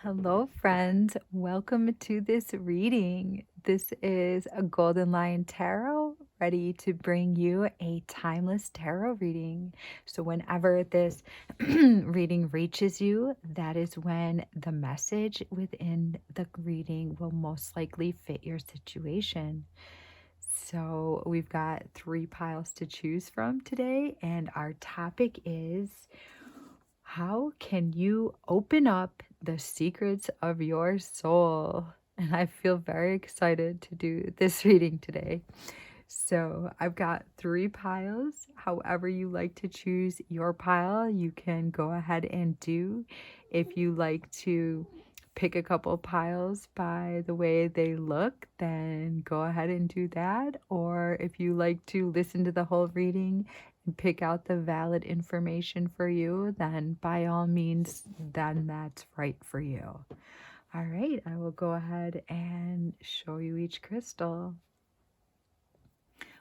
Hello, friends. Welcome to this reading. This is a Golden Lion Tarot, ready to bring you a timeless tarot reading. So, whenever this reading reaches you, that is when the message within the reading will most likely fit your situation. So, we've got 3 piles to choose from today, and our topic is how can you open up the secrets of your soul? And I feel very excited to do this reading today. So I've got 3 piles. However, you like to choose your pile, you can go ahead and do. If you like to pick a couple piles by the way they look, then go ahead and do that. Or if you like to listen to the whole reading and pick out the valid information for you, then by all means, then that's right for you. All right, I will go ahead and show you each crystal.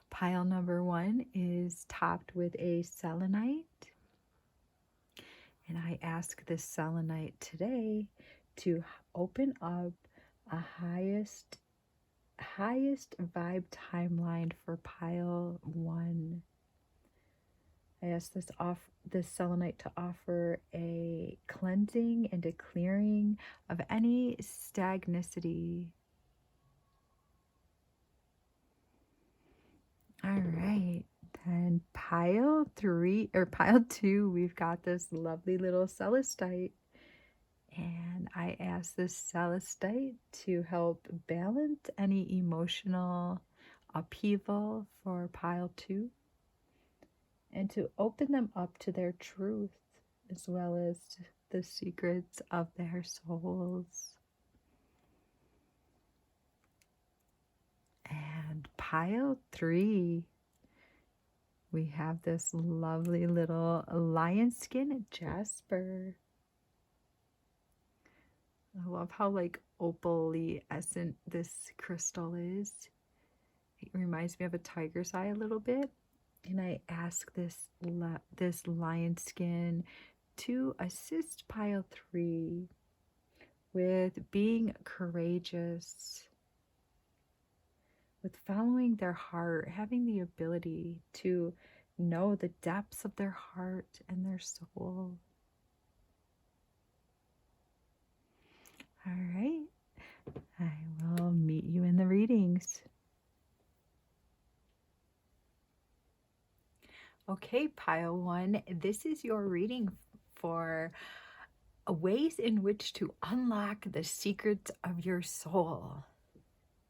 Pile number 1 is topped with a selenite. And I ask this selenite today to open up a highest vibe timeline for pile 1. I ask this selenite to offer a cleansing and a clearing of any stagnicity. All right, then pile 2, we've got this lovely little celestite. And I ask this celestite to help balance any emotional upheaval for pile 2 and to open them up to their truth as well as the secrets of their souls. And pile 3, we have this lovely little lion skin jasper. I love how like opally essent this crystal is. It reminds me of a tiger's eye a little bit. And I ask this lion skin to assist pile 3 with being courageous, with following their heart, having the ability to know the depths of their heart and their soul. All right, I will meet you in the readings. Okay, pile 1, this is your reading for ways in which to unlock the secrets of your soul.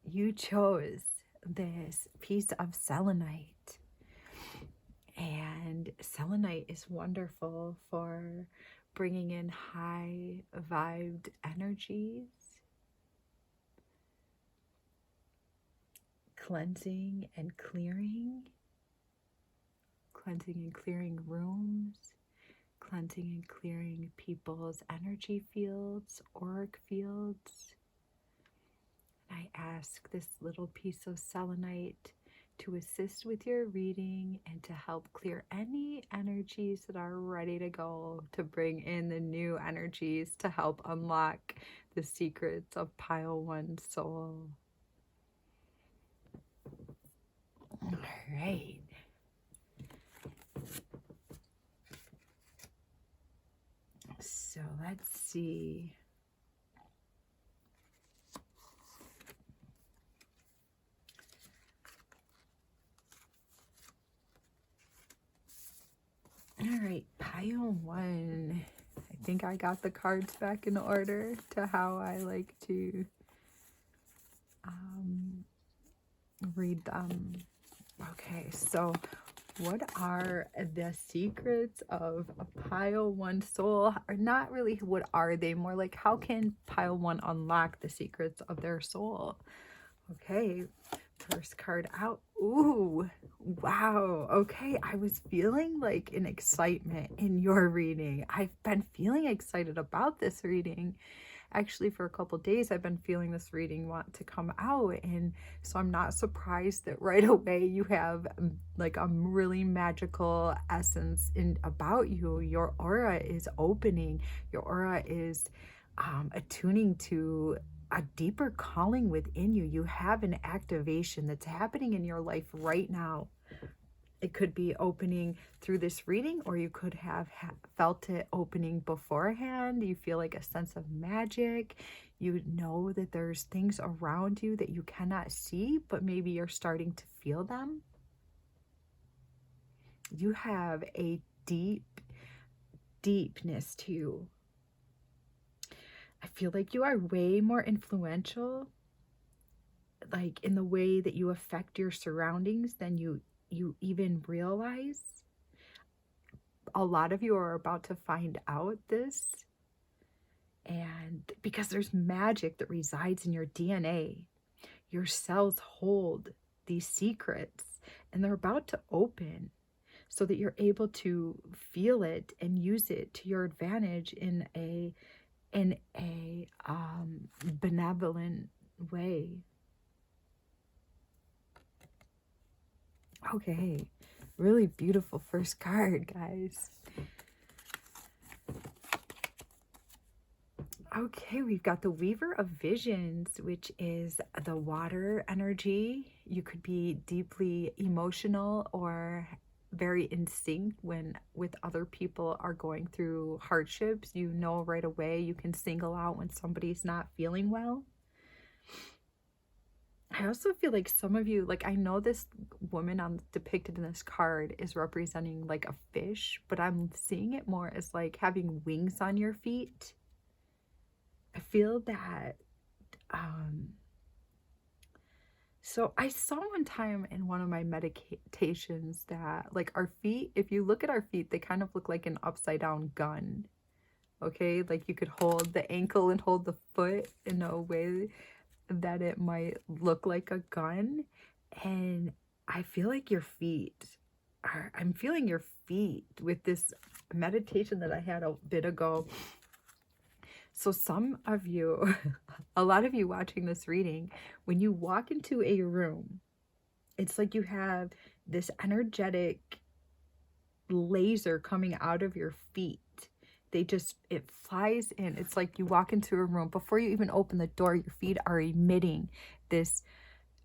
You chose this piece of selenite, and selenite is wonderful for bringing in high vibed energies, cleansing and clearing rooms, cleansing and clearing people's energy fields, auric fields. I ask this little piece of selenite to assist with your reading and to help clear any energies that are ready to go, to bring in the new energies to help unlock the secrets of pile 1 soul. All right. So let's see. All right, pile 1. I think I got the cards back in order to how I like to read them. Okay, so what are the secrets of a pile 1 soul? Or not really what are they, more like how can pile 1 unlock the secrets of their soul? Okay, first card out. Ooh, wow. Okay, I was feeling like an excitement in your reading. I've been feeling excited about this reading. Actually, for a couple days, I've been feeling this reading want to come out. And so I'm not surprised that right away you have like a really magical essence in about you. Your aura is opening. Your aura is attuning to a deeper calling within you. You have an activation that's happening in your life right now. It could be opening through this reading, or you could have felt it opening beforehand. You feel like a sense of magic. You know that there's things around you that you cannot see, but maybe you're starting to feel them. You have a deepness to you. I feel like you are way more influential, like in the way that you affect your surroundings than you even realize. A lot of you are about to find out this, and because there's magic that resides in your DNA. Your cells hold these secrets, and they're about to open so that you're able to feel it and use it to your advantage in a benevolent way. Okay, really beautiful first card, guys. Okay, we've got the Weaver of Visions, which is the water energy. You could be deeply emotional or very in sync with other people are going through hardships. You know right away, you can single out when somebody's not feeling well. I also feel like some of you, like I know this woman depicted in this card is representing like a fish, but I'm seeing it more as like having wings on your feet. I feel that, so I saw one time in one of my meditations that like our feet, if you look at our feet, they kind of look like an upside down gun. Okay, like you could hold the ankle and hold the foot in a way that it might look like a gun. And I feel like your feet I'm feeling your feet with this meditation that I had a bit ago. So some of you, a lot of you watching this reading, when you walk into a room, it's like you have this energetic laser coming out of your feet. It flies in. It's like you walk into a room, before you even open the door, your feet are emitting this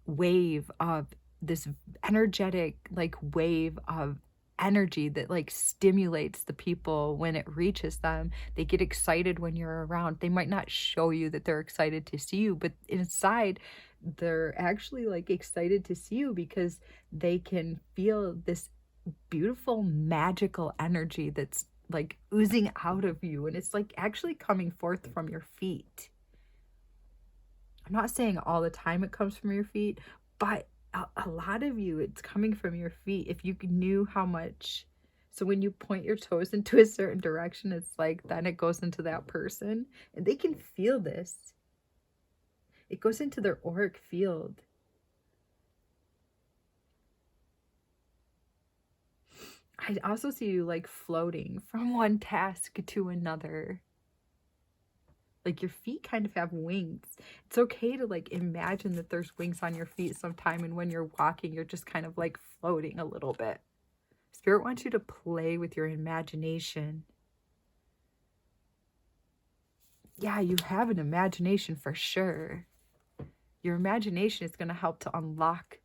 wave of this energetic like wave of energy that like stimulates the people when it reaches them. They get excited when you're around. They might not show you that they're excited to see you, but inside they're actually like excited to see you because they can feel this beautiful magical energy that's like oozing out of you, and it's like actually coming forth from your feet. I'm not saying all the time it comes from your feet, but a lot of you, it's coming from your feet. If you knew how much, so when you point your toes into a certain direction, it's like then it goes into that person and they can feel this. It goes into their auric field. I also see you like floating from one task to another. Like your feet kind of have wings. It's okay to like imagine that there's wings on your feet sometime, and when you're walking, you're just kind of like floating a little bit. Spirit wants you to play with your imagination. Yeah, you have an imagination for sure. Your imagination is going to help to unlock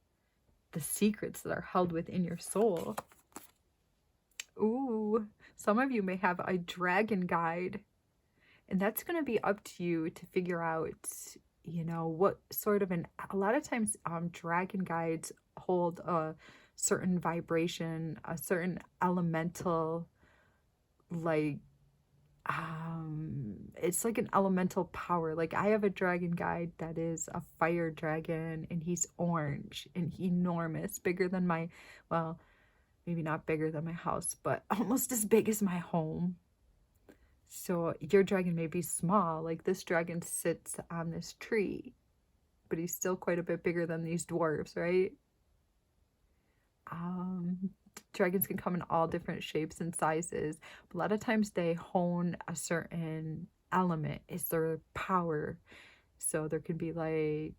the secrets that are held within your soul. Ooh, some of you may have a dragon guide. And that's going to be up to you to figure out, what sort of a lot of times dragon guides hold a certain vibration, a certain elemental, like, it's like an elemental power. Like I have a dragon guide that is a fire dragon, and he's orange and enormous, bigger than well, maybe not bigger than my house, but almost as big as my home. So your dragon may be small, like this dragon sits on this tree, but he's still quite a bit bigger than these dwarves, right? Dragons can come in all different shapes and sizes. But a lot of times they hone a certain element, is their power. So there can be like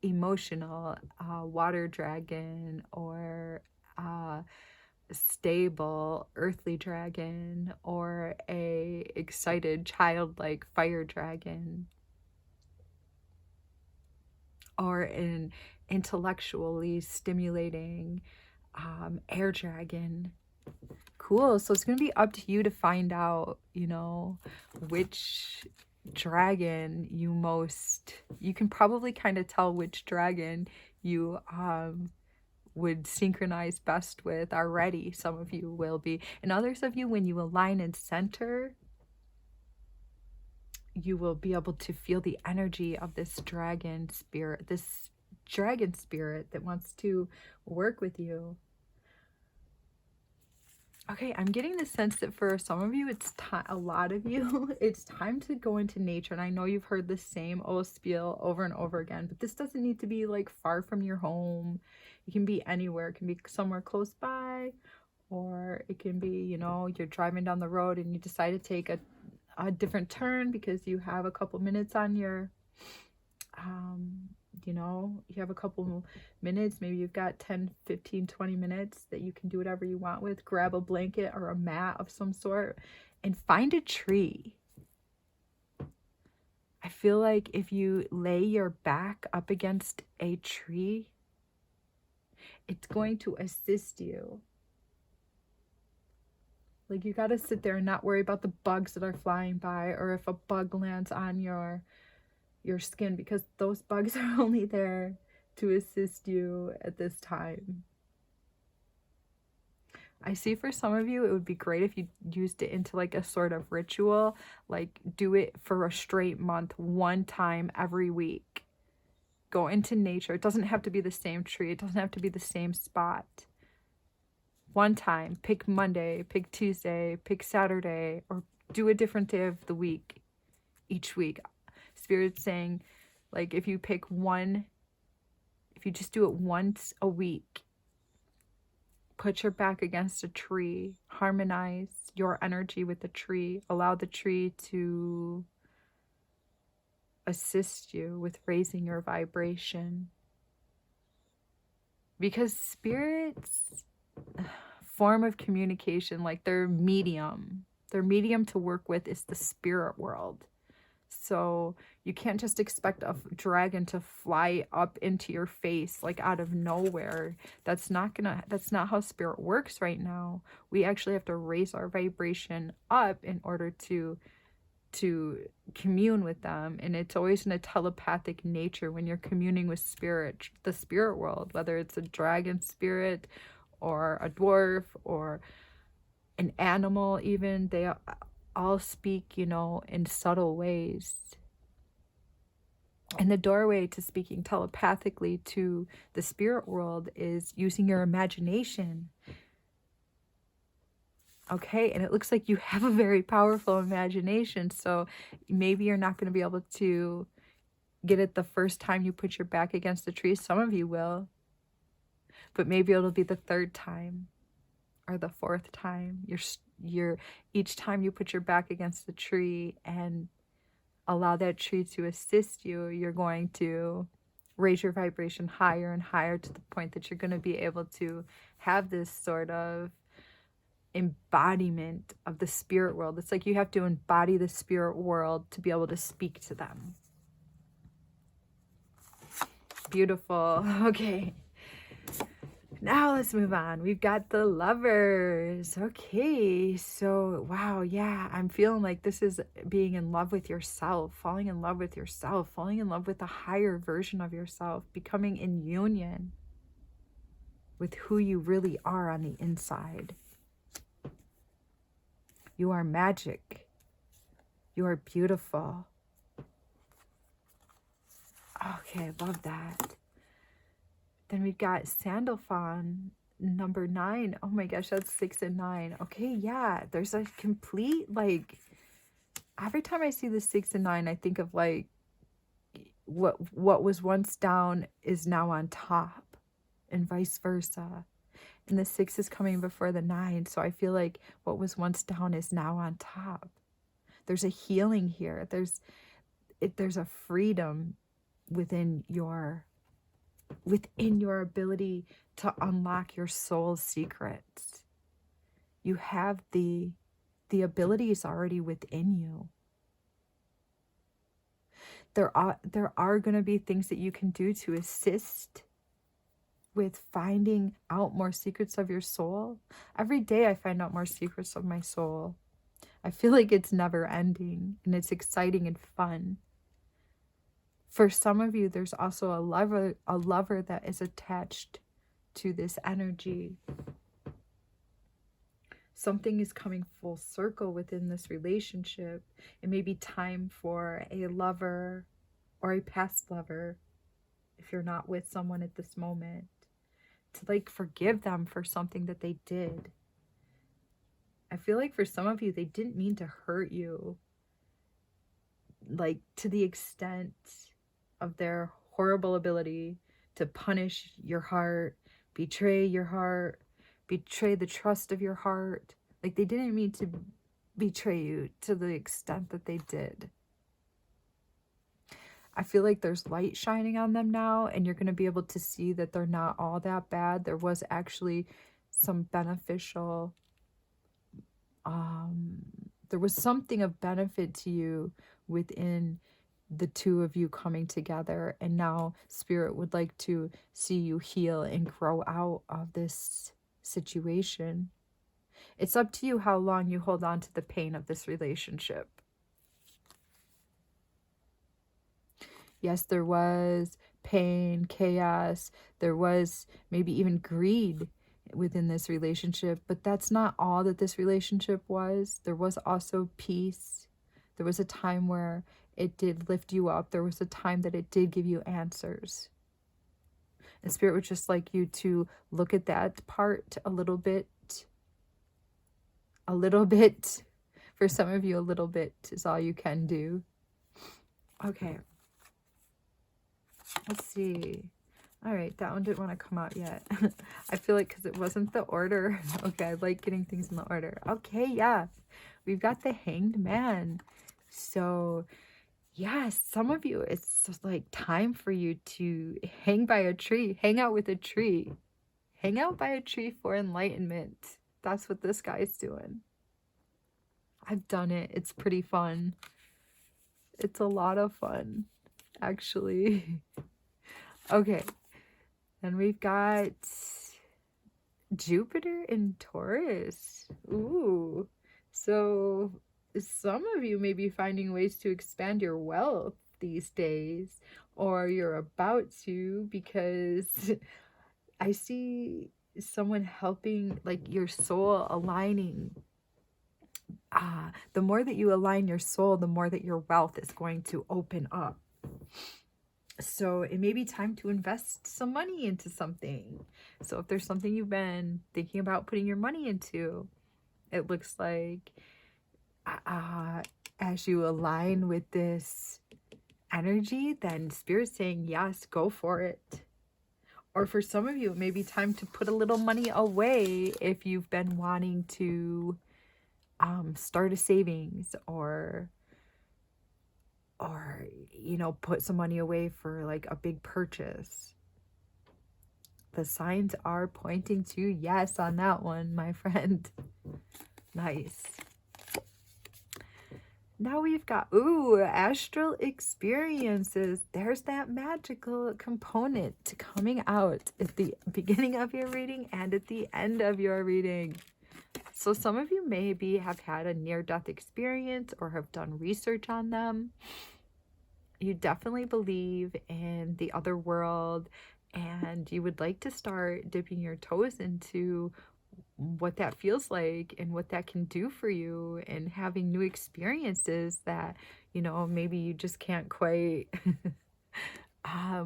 emotional water dragon, or stable earthly dragon or a excited childlike fire dragon or an intellectually stimulating air dragon. Cool. So it's going to be up to you to find out, which dragon you can probably kind of tell which dragon you would synchronize best with already. Some of you will be, and others of you, when you align in center, you will be able to feel the energy of this dragon spirit that wants to work with you. Okay, I'm getting the sense that for some of you, it's time, a lot of you, it's time to go into nature. And I know you've heard the same old spiel over and over again, but this doesn't need to be like far from your home. It can be anywhere. It can be somewhere close by, or it can be, you're driving down the road and you decide to take a different turn because you have a couple minutes on your you have a couple minutes, maybe you've got 10, 15, 20 minutes that you can do whatever you want with. Grab a blanket or a mat of some sort and find a tree. I feel like if you lay your back up against a tree, it's going to assist you. Like, you got to sit there and not worry about the bugs that are flying by, or if a bug lands on your skin, because those bugs are only there to assist you at this time. I see for some of you, it would be great if you used it into like a sort of ritual, like do it for a straight month, one time every week. Go into nature. It doesn't have to be the same tree. It doesn't have to be the same spot. One time, pick Monday, pick Tuesday, pick Saturday, or do a different day of the week each week. Spirit's saying, like, if you just do it once a week, put your back against a tree, harmonize your energy with the tree, allow the tree to assist you with raising your vibration. Because spirits form of communication, like their medium to work with is the spirit world. So you can't just expect a dragon to fly up into your face like out of nowhere. That's not how spirit works right now. We actually have to raise our vibration up in order to commune with them. And it's always in a telepathic nature when you're communing with spirit, the spirit world, whether it's a dragon spirit or a dwarf or an animal even. They all speak, in subtle ways. And the doorway to speaking telepathically to the spirit world is using your imagination. Okay, and it looks like you have a very powerful imagination, so maybe you're not going to be able to get it the first time you put your back against the tree. Some of you will, but maybe it'll be the third time or the fourth time. You're each time you put your back against the tree and allow that tree to assist you, you're going to raise your vibration higher and higher to the point that you're going to be able to have this sort of embodiment of the spirit world. It's like you have to embody the spirit world to be able to speak to them. Beautiful. Okay. Now let's move on. We've got the Lovers. Okay, so wow, yeah, I'm feeling like this is being in love with yourself, falling in love with yourself, falling in love with a higher version of yourself, becoming in union with who you really are on the inside. You are magic. You are beautiful. Okay, love that. Then we've got Sandalphon, number 9. Oh my gosh, that's 6 and 9. Okay, yeah, there's a complete, like, every time I see the 6 and 9, I think of like what was once down is now on top, and vice versa. And the 6 is coming before the 9, so I feel like what was once down is now on top. There's a healing here. There's a freedom within your ability to unlock your soul's secrets. You have the abilities already within you. There are going to be things that you can do to assist with finding out more secrets of your soul. Every day I find out more secrets of my soul. I feel like it's never ending, and it's exciting and fun. For some of you, there's also a lover that is attached to this energy. Something is coming full circle within this relationship. It may be time for a lover or a past lover, if you're not with someone at this moment, to like forgive them for something that they did. I feel like for some of you, they didn't mean to hurt you, like to the extent of their horrible ability to punish your heart, betray your heart, betray the trust of your heart. Like they didn't mean to betray you to the extent that they did. I feel like there's light shining on them now, and you're going to be able to see that they're not all that bad. There was actually some beneficial, there was something of benefit to you within the two of you coming together, and now Spirit would like to see you heal and grow out of this situation. It's up to you how long you hold on to the pain of this relationship. Yes, there was pain, chaos, there was maybe even greed within this relationship, but that's not all that this relationship was. There was also peace. There was a time where it did lift you up. There was a time that it did give you answers. And Spirit would just like you to look at that part a little bit. A little bit. For some of you, a little bit is all you can do. Okay. Let's see. All right, that one didn't want to come out yet. I feel like because it wasn't the order. Okay, I like getting things in the order. Okay, yeah. We've got the Hanged Man. So, yes, some of you, it's just like time for you to hang by a tree. Hang out with a tree. Hang out by a tree for enlightenment. That's what this guy's doing. I've done it. It's pretty fun. It's a lot of fun, actually. Okay. Then we've got Jupiter in Taurus. Ooh. So some of you may be finding ways to expand your wealth these days, or you're about to, because I see someone helping, like your soul aligning. The more that you align your soul, the more that your wealth is going to open up. So it may be time to invest some money into something. So if there's something you've been thinking about putting your money into, it looks like as you align with this energy, then Spirit's saying, yes, go for it. Or for some of you, it may be time to put a little money away if you've been wanting to start a savings, or you know, put some money away for like a big purchase. The signs are pointing to yes on that one, my friend. Nice. Now we've got, ooh, astral experiences. There's that magical component coming out at the beginning of your reading and at the end of your reading. So some of you maybe have had a near-death experience or have done research on them. You definitely believe in the other world, and you would like to start dipping your toes into what that feels like and what that can do for you, and having new experiences that, you know, maybe you just can't quite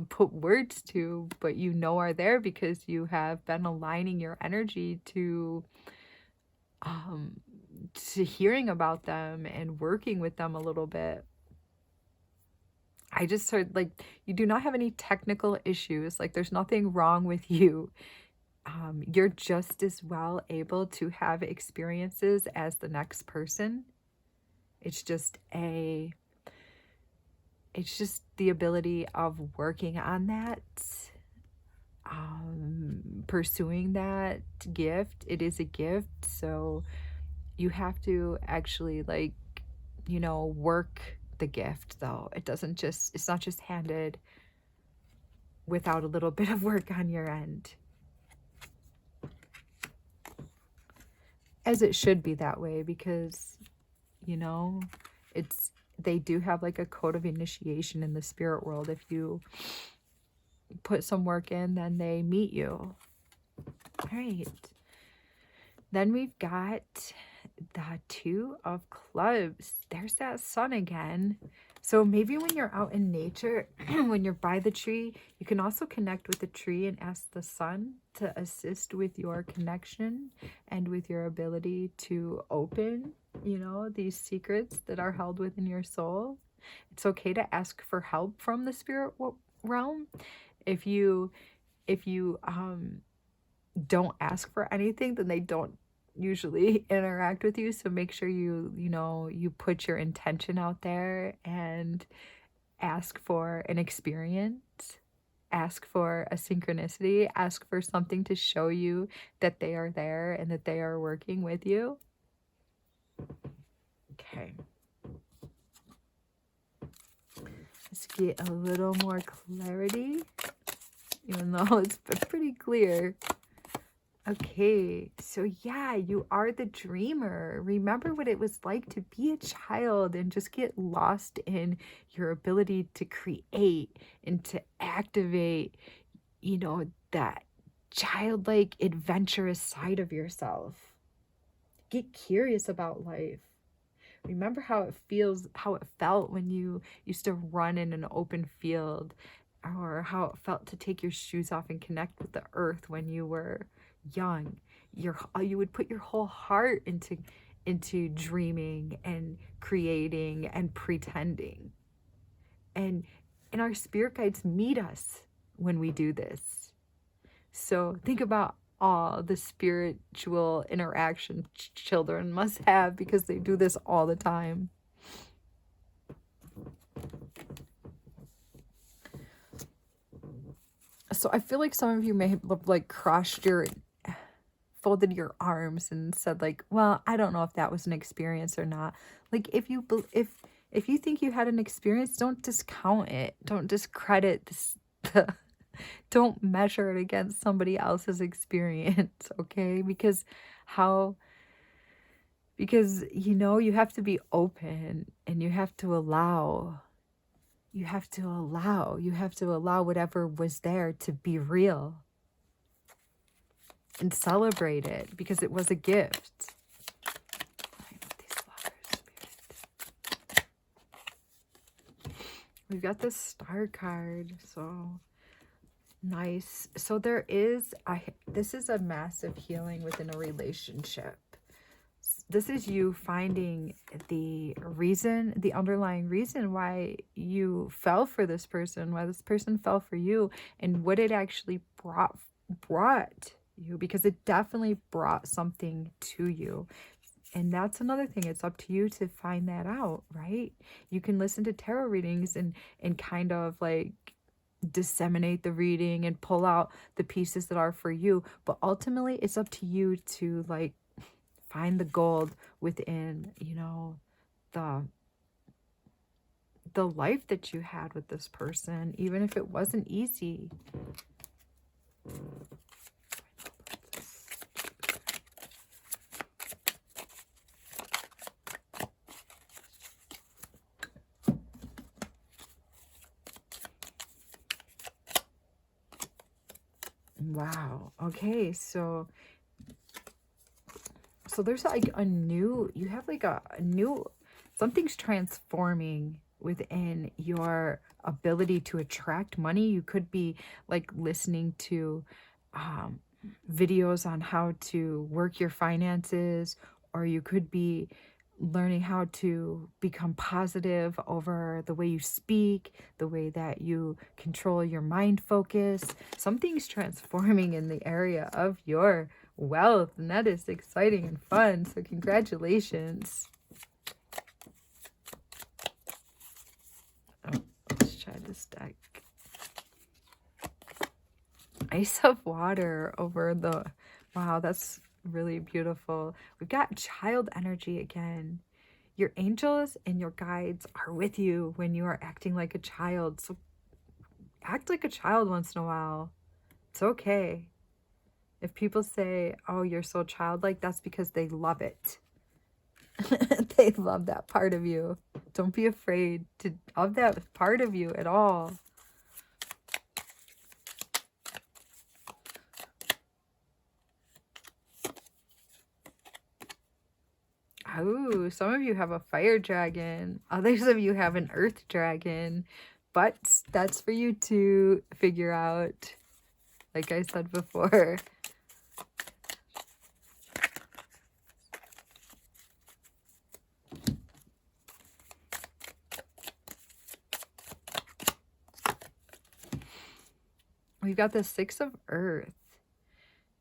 put words to, but you know are there because you have been aligning your energy to hearing about them and working with them a little bit. I just heard, like, you do not have any technical issues. Like, there's nothing wrong with you. You're just as well able to have experiences as the next person. It's just the ability of working on that. pursuing that gift. It is a gift, so you have to actually, like, work the gift, though. It's not just handed without a little bit of work on your end. As it should be that way, because, they do have like a code of initiation in the spirit world. If you put some work in, then they meet you. All right. Then we've got the Two of Clubs. There's that sun again. So maybe when you're out in nature, when you're by the tree, you can also connect with the tree and ask the sun to assist with your connection and with your ability to open, these secrets that are held within your soul. It's okay to ask for help from the spirit realm. If you don't ask for anything, then they don't usually interact with you. So make sure you put your intention out there and ask for an experience, ask for a synchronicity, ask for something to show you that they are there and that they are working with you. Okay. Let's get a little more clarity, even though it's pretty clear. Okay, so yeah, you are the dreamer. Remember what it was like to be a child and just get lost in your ability to create and to activate, that childlike, adventurous side of yourself. Get curious about life. Remember how it felt when you used to run in an open field, or how it felt to take your shoes off and connect with the earth when you were young. You would put your whole heart into dreaming and creating and pretending. And our spirit guides meet us when we do this. So think about all the spiritual interaction children must have, because they do this all the time. So I feel like some of you may have like folded your arms and said like, well, I don't know if that was an experience or not. Like, if you think you had an experience, don't discount it. Don't discredit this. Don't measure it against somebody else's experience, okay? Because you have to be open, and you have to allow whatever was there to be real and celebrate it, because it was a gift. We've got the Star card, so nice. So this is a massive healing within a relationship. This is you finding the underlying reason why you fell for this person, why this person fell for you, and what it actually brought you, because it definitely brought something to you. And that's another thing. It's up to you to find that out, right? You can listen to tarot readings and kind of like disseminate the reading and pull out the pieces that are for you. But ultimately, it's up to you to like find the gold within, the life that you had with this person, even if it wasn't easy. Wow. Okay, so there's like you have like a new, something's transforming within your ability to attract money. You could be like listening to videos on how to work your finances, or you could be learning how to become positive over the way you speak, the way that you control your mind focus. Something's transforming in the area of your wealth, and that is exciting and fun. So congratulations. Oh, let's try this deck. ice of water over the, wow, that's really beautiful. We've got child energy again. Your angels and your guides are with you when you are acting like a child. So act like a child once in a while. It's okay. If people say, oh, you're so childlike, that's because they love it. They love that part of you. Don't be afraid of that part of you at all. Oh, some of you have a fire dragon. Others of you have an earth dragon. But that's for you to figure out, like I said before. We've got the Six of Earth.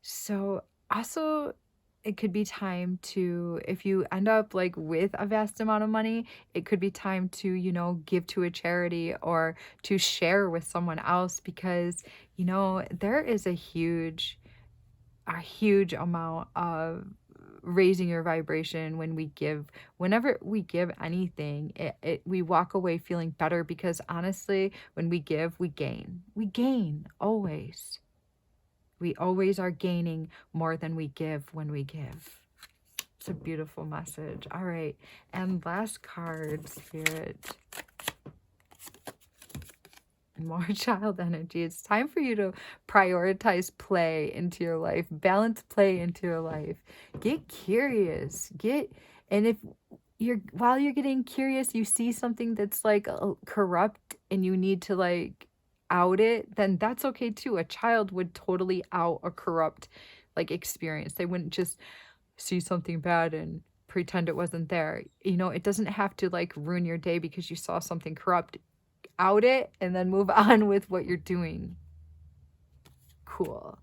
So also it could be time to, if you end up like with a vast amount of money, it could be time to, you know, give to a charity or to share with someone else, because, you know, there is a huge amount of raising your vibration when we give. Whenever we give anything, we walk away feeling better, because honestly, when we give, we gain always. We always are gaining more than we give when we give. It's a beautiful message. All right. And last card, Spirit. More child energy. It's time for you to prioritize play into your life, balance play into your life. Get curious. And if while you're getting curious, you see something that's like corrupt and you need to like out it, then that's okay too. A child would totally out a corrupt like experience. They wouldn't just see something bad and pretend it wasn't there. You know, it doesn't have to like ruin your day because you saw something corrupt. Out it and then move on with what you're doing. Cool.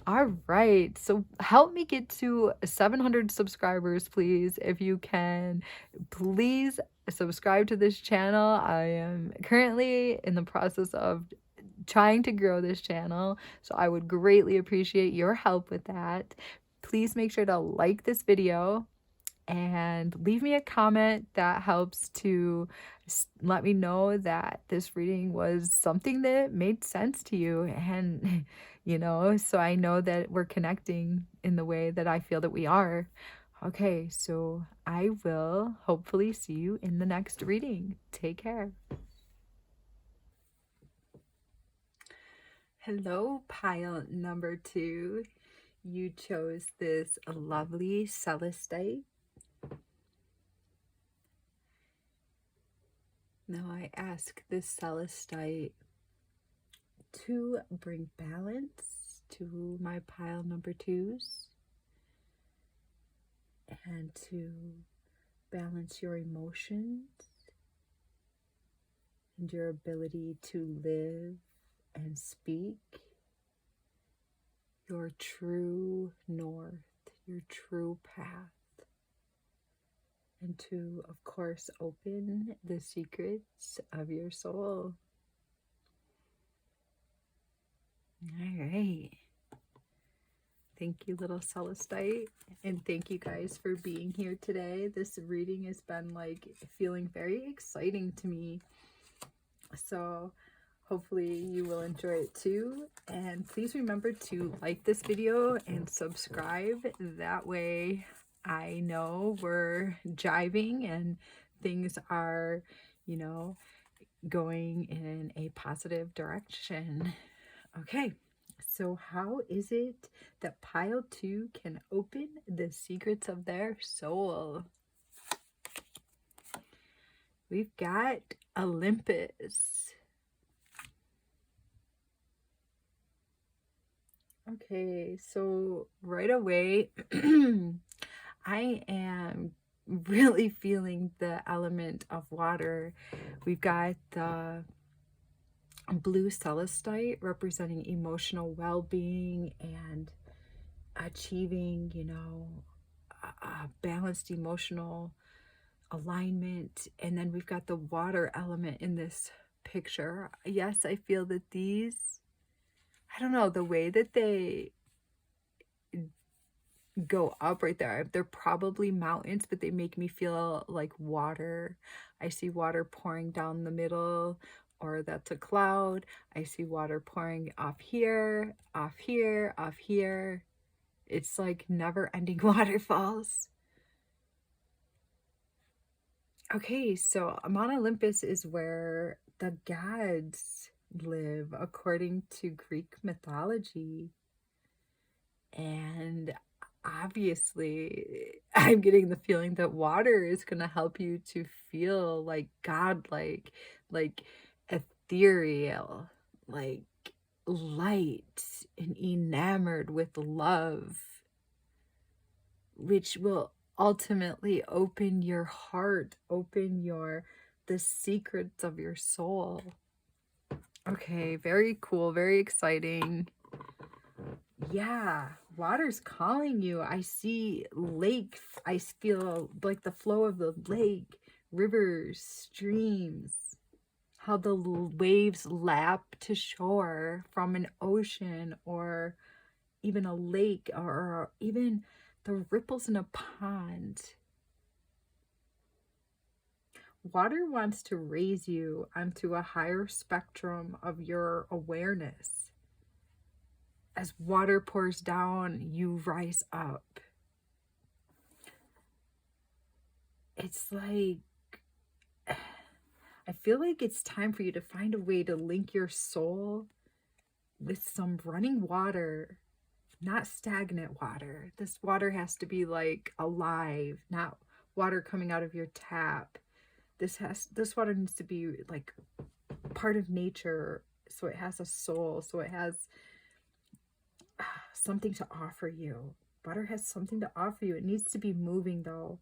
All right. So help me get to 700 subscribers, please. If you can, please subscribe to this channel. I am currently in the process of trying to grow this channel, so I would greatly appreciate your help with that. Please make sure to like this video and leave me a comment. That helps to let me know that this reading was something that made sense to you, and you know, so I know that we're connecting in the way that I feel that we are. Okay, so I will hopefully see you in the next reading. Take care. Hello, pile number 2. You chose this lovely celestite. Now I ask this celestite to bring balance to my pile number 2s and to balance your emotions and your ability to live and speak your true north, your true path, and to, of course, open the secrets of your soul. All right. Thank you, little celestite, and thank you guys for being here today. This reading has been like feeling very exciting to me, so hopefully you will enjoy it too. And please remember to like this video and subscribe. That way I know we're jiving and things are, you know, going in a positive direction. Okay, so how is it that pile 2 can open the secrets of their soul? We've got Olympus. Okay, so right away, I am really feeling the element of water. We've got the blue celestite representing emotional well-being and achieving, you know, a balanced emotional alignment. And then we've got the water element in this picture. Yes, I feel that these I don't know, the way that they go up right there. They're probably mountains, but they make me feel like water. I see water pouring down the middle, or that's a cloud. I see water pouring off here, off here, off here. It's like never-ending waterfalls. Okay, so Mount Olympus is where the gods live according to Greek mythology. And obviously, I'm getting the feeling that water is going to help you to feel like godlike, like ethereal, like light and enamored with love, which will ultimately open your heart, open the secrets of your soul. Okay, very cool, very exciting. Yeah, water's calling you. I see lake. I feel like the flow of the lake, rivers, streams, how the waves lap to shore from an ocean or even a lake or even the ripples in a pond. Water wants to raise you onto a higher spectrum of your awareness. As water pours down, you rise up. It's like, I feel like it's time for you to find a way to link your soul with some running water, not stagnant water. This water has to be like alive, not water coming out of your tap. This water needs to be like part of nature, so it has a soul, so it has something to offer you. Water has something to offer you. It needs to be moving though,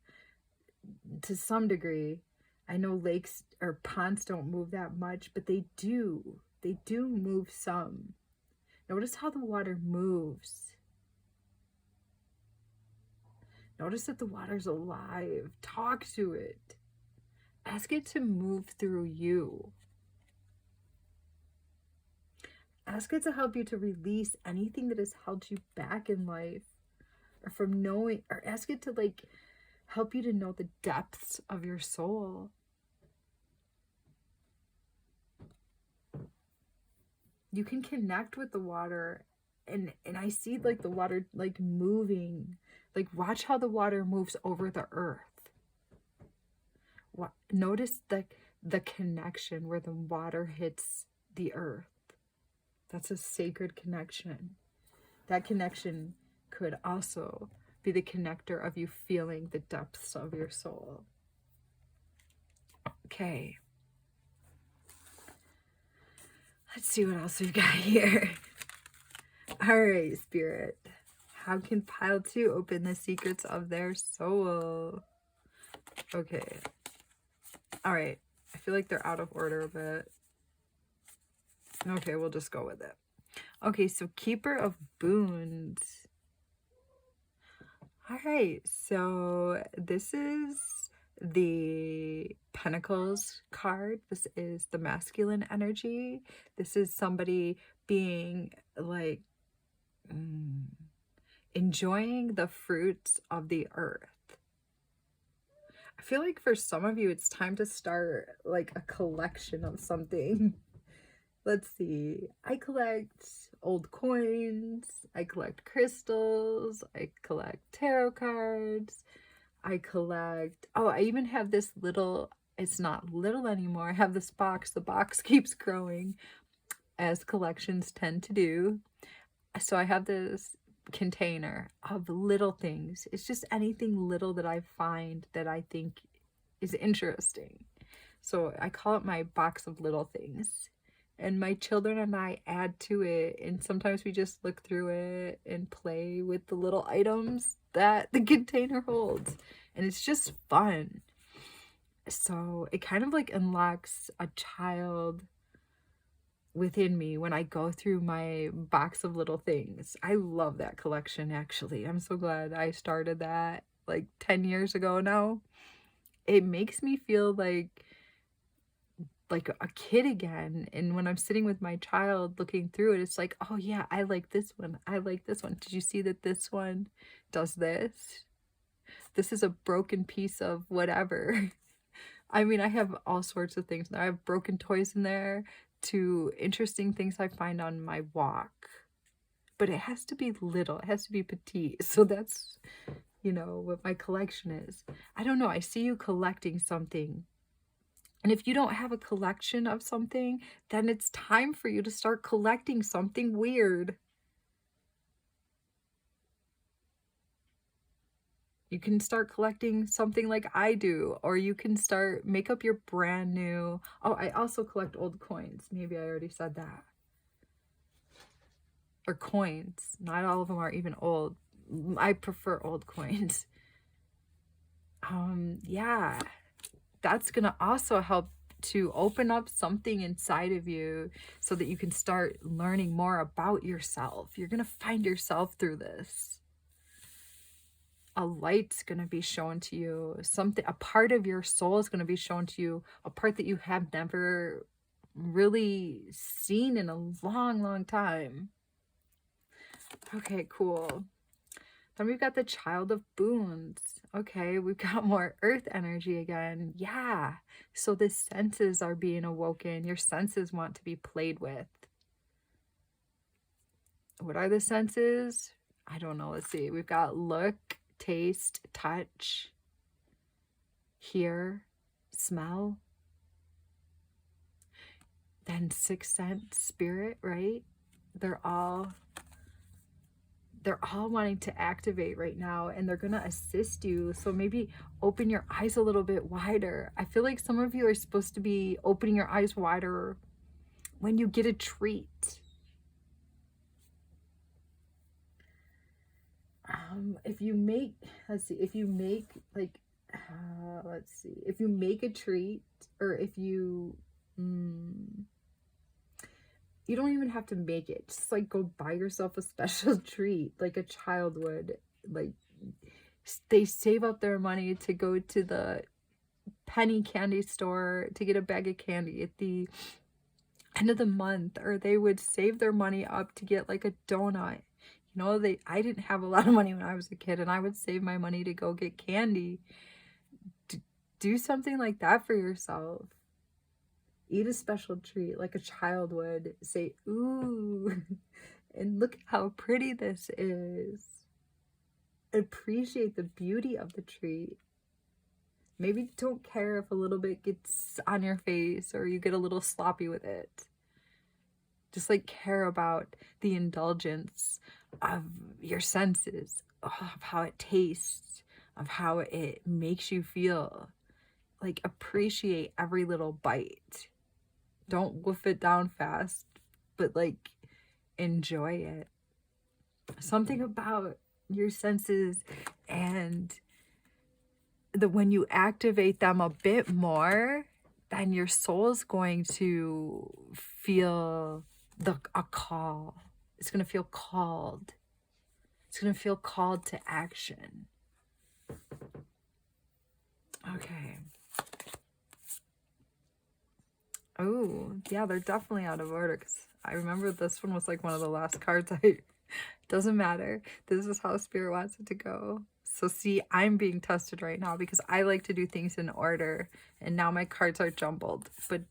to some degree. I know lakes or ponds don't move that much, but they do. They do move some. Notice how the water moves. Notice that the water's alive. Talk to it. Ask it to move through you. Ask it to help you to release anything that has held you back in life, or from knowing, or ask it to like help you to know the depths of your soul. You can connect with the water, and I see like the water like moving. Like watch how the water moves over the earth. Notice the connection where the water hits the earth. That's a sacred connection. That connection could also be the connector of you feeling the depths of your soul. Okay. Let's see what else we've got here. All right, Spirit. How can pile 2 open the secrets of their soul? Okay. All right. I feel like they're out of order, but okay, we'll just go with it. Okay, so Keeper of Boons. All right, so this is the Pentacles card. This is the masculine energy. This is somebody being like enjoying the fruits of the earth. I feel like for some of you, it's time to start like a collection of something. Let's see. I collect old coins. I collect crystals. I collect tarot cards. I collect, oh, I even have this little, it's not little anymore. I have this box. The box keeps growing, as collections tend to do. So I have this container of little things. It's just anything little that I find that I think is interesting. So I call it my box of little things. And my children and I add to it, and sometimes we just look through it and play with the little items that the container holds, and it's just fun. So it kind of like unlocks a child within me when I go through my box of little things. I love that collection, actually. I'm so glad I started that like 10 years ago now. It makes me feel like like a kid again. And when I'm sitting with my child looking through it, it's like, oh yeah, I like this one. I like this one. Did you see that this one does this? This is a broken piece of whatever. I mean, I have all sorts of things. I have broken toys in there to interesting things I find on my walk. But it has to be little. It has to be petite. So that's, what my collection is. I don't know. I see you collecting something. And if you don't have a collection of something, then it's time for you to start collecting something weird. You can start collecting something like I do, or you can make up your brand new. Oh, I also collect old coins. Maybe I already said that. Or coins. Not all of them are even old. I prefer old coins. Yeah, that's gonna also help to open up something inside of you so that you can start learning more about yourself. You're gonna find yourself through this. A light's going to be shown to you. A part of your soul is going to be shown to you, a part that you have never really seen in a long, long time. Okay, cool. Then we've got the Child of Boons. Okay, we've got more earth energy again. Yeah. So the senses are being awoken. Your senses want to be played with. What are the senses? I don't know. Let's see. We've got look, taste, touch, hear, smell. Then sixth sense, spirit, right? They're all wanting to activate right now, and they're going to assist you. So maybe open your eyes a little bit wider. I feel like some of you are supposed to be opening your eyes wider when you get a treat. If you make a treat, or if you you don't even have to make it. Just like go buy yourself a special treat like a child would. Like they save up their money to go to the penny candy store to get a bag of candy at the end of the month, or they would save their money up to get like a donut. I didn't have a lot of money when I was a kid, and I would save my money to go get candy. Do something like that for yourself. Eat a special treat like a child would. Say, ooh, and look how pretty this is. Appreciate the beauty of the treat. Maybe don't care if a little bit gets on your face or you get a little sloppy with it. Just like care about the indulgence of your senses, of how it tastes, of how it makes you feel. Like appreciate every little bite. Don't wolf it down fast, but like enjoy it. Something about your senses, and when you activate them a bit more, then your soul is going to feel a call. It's going to feel called. It's going to feel called to action. Okay. Oh, yeah, they're definitely out of order, because I remember this one was like one of the last cards doesn't matter. This is how Spirit wants it to go. So see, I'm being tested right now because I like to do things in order, and now my cards are jumbled, but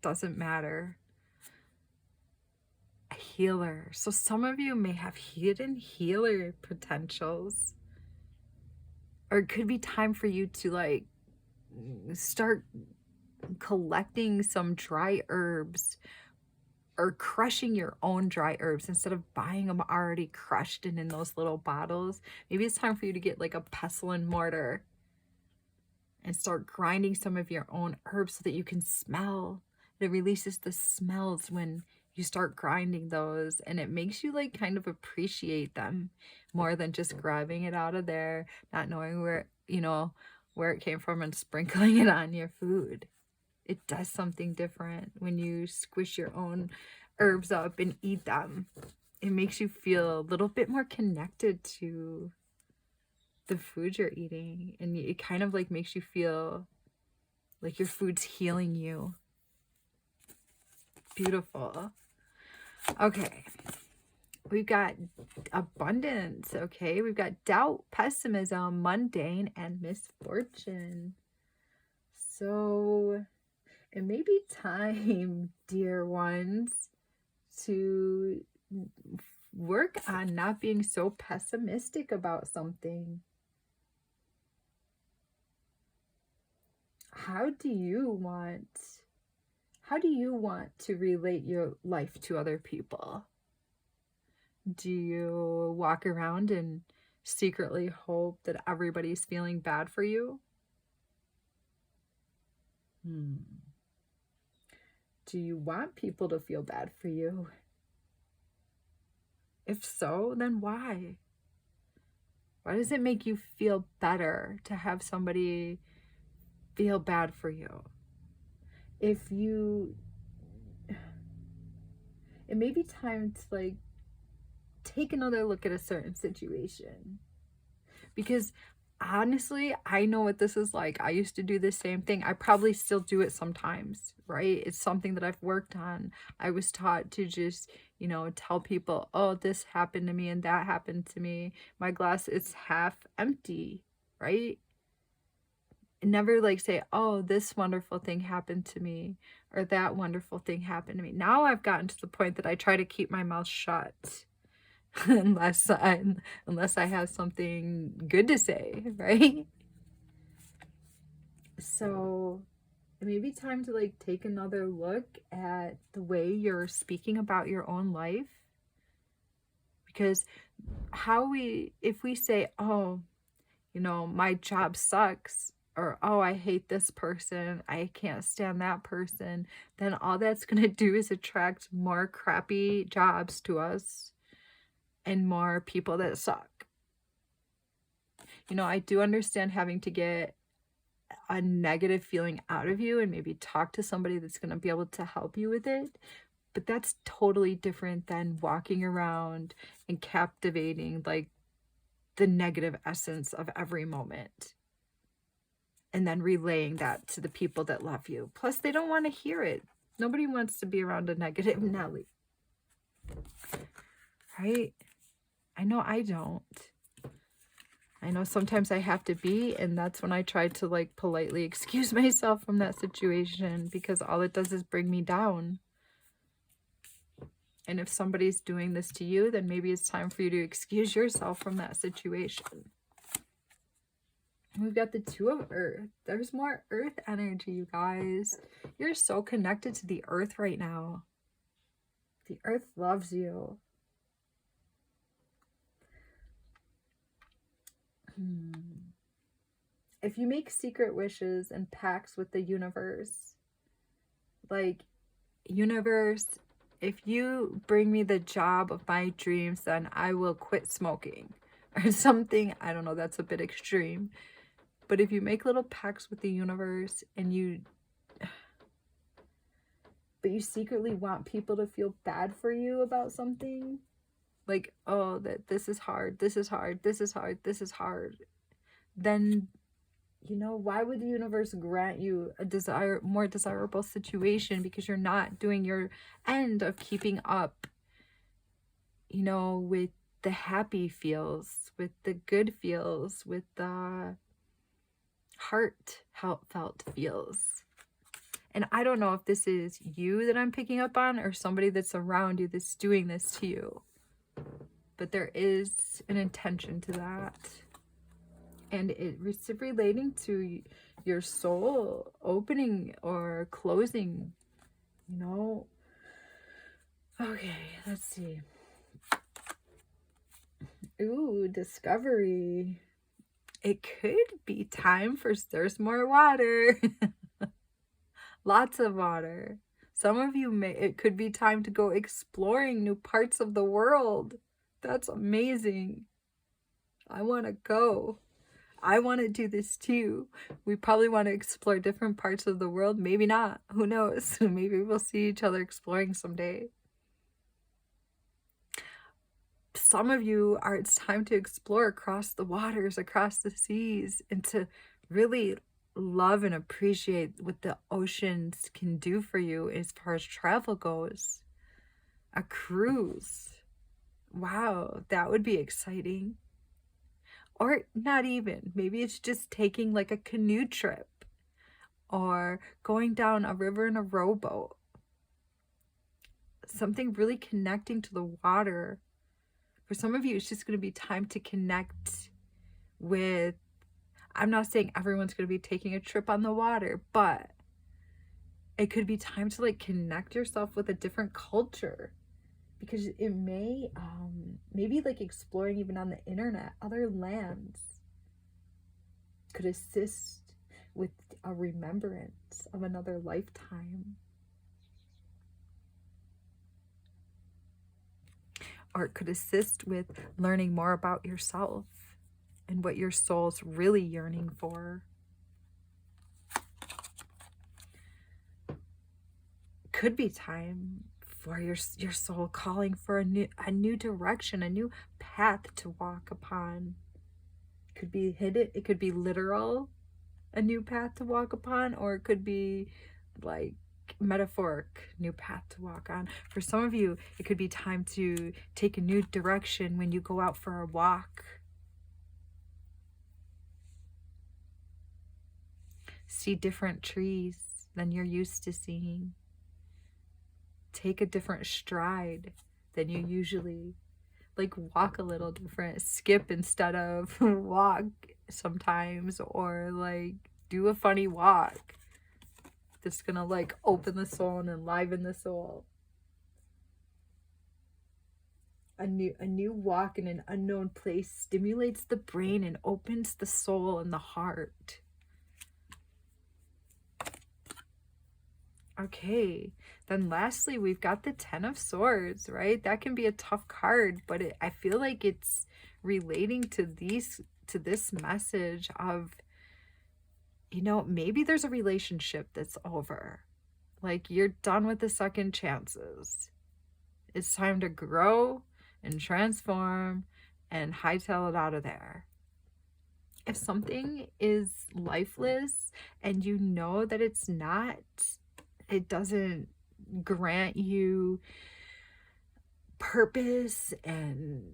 doesn't matter. A healer. So some of you may have hidden healer potentials, or it could be time for you to like start collecting some dry herbs, or crushing your own dry herbs instead of buying them already crushed and in those little bottles. Maybe it's time for you to get like a pestle and mortar and start grinding some of your own herbs so that you can smell. It releases the smells when you start grinding those, and it makes you like kind of appreciate them more than just grabbing it out of there, not knowing where it came from, and sprinkling it on your food. It does something different when you squish your own herbs up and eat them. It makes you feel a little bit more connected to the food you're eating, and it kind of like makes you feel like your food's healing you. Beautiful. Okay. We've got abundance, okay? We've got doubt, pessimism, mundane, and misfortune. So it may be time, dear ones, to work on not being so pessimistic about something. How do you want to relate your life to other people? Do you walk around and secretly hope that everybody's feeling bad for you? Do you want people to feel bad for you? If so, then why? Why does it make you feel better to have somebody feel bad for you? It may be time to like take another look at a certain situation, because honestly, I know what this is like. I used to do the same thing. I probably still do it sometimes, right? It's something that I've worked on. I was taught to just, tell people, oh, this happened to me and that happened to me. My glass is half empty, right? And never like say, oh, this wonderful thing happened to me or that wonderful thing happened to me. Now I've gotten to the point that I try to keep my mouth shut unless I have something good to say, right? So it may be time to like take another look at the way you're speaking about your own life, because if we say, oh, my job sucks, or oh, I hate this person, I can't stand that person, then all that's going to do is attract more crappy jobs to us and more people that suck. I do understand having to get a negative feeling out of you and maybe talk to somebody that's going to be able to help you with it. But that's totally different than walking around and captivating like the negative essence of every moment and then relaying that to the people that love you. Plus, they don't want to hear it. Nobody wants to be around a negative Nelly. Right? I know I don't. I know sometimes I have to be, and that's when I try to like politely excuse myself from that situation, because all it does is bring me down. And if somebody's doing this to you, then maybe it's time for you to excuse yourself from that situation. We've got the Two of Earth. There's more earth energy, you guys. You're so connected to the earth right now. The earth loves you. If you make secret wishes and pacts with the universe, like, universe, if you bring me the job of my dreams, then I will quit smoking or something. I don't know, that's a bit extreme. But if you make little pacts with the universe and you secretly want people to feel bad for you about something, like, oh, that this is hard, this is hard, this is hard, this is hard, then, why would the universe grant you a more desirable situation? Because you're not doing your end of keeping up, with the happy feels, with the good feels, with the heartfelt feels. And I don't know if this is you that I'm picking up on or somebody that's around you that's doing this to you. But there is an intention to that. And it's relating to your soul opening or closing, Okay, let's see. Ooh, discovery. It could be time for there's more water. Lots of water. Some of you it could be time to go exploring new parts of the world. That's amazing. I want to go. I want to do this too. We probably want to explore different parts of the world. Maybe not. Who knows? Maybe we'll see each other exploring someday. Some of you it's time to explore across the waters, across the seas, and to really love and appreciate what the oceans can do for you as far as travel goes. A cruise. Wow, that would be exciting. Or not even. Maybe it's just taking like a canoe trip or going down a river in a rowboat. Something really connecting to the water. For some of you, it's just going to be time to connect with, I'm not saying everyone's going to be taking a trip on the water, but it could be time to like connect yourself with a different culture, because it may, maybe like exploring even on the internet, other lands could assist with a remembrance of another lifetime. Or it could assist with learning more about yourself and what your soul's really yearning for. Could be time for your soul calling for a new direction, a new path to walk upon. It could be hidden, it could be literal, a new path to walk upon, or it could be like metaphoric, new path to walk on. For some of you, it could be time to take a new direction when you go out for a walk. See different trees than you're used to seeing. Take a different stride than you usually, like walk a little different, skip instead of walk sometimes, or like do a funny walk that's gonna like open the soul and enliven the soul. A new walk in an unknown place stimulates the brain and opens the soul and the heart. Okay, then lastly, we've got the Ten of Swords, right? That can be a tough card, but I feel like it's relating to this message of, you know, maybe there's a relationship that's over. Like you're done with the second chances. It's time to grow and transform and hightail it out of there. If something is lifeless and you know that it's not, it doesn't grant you purpose and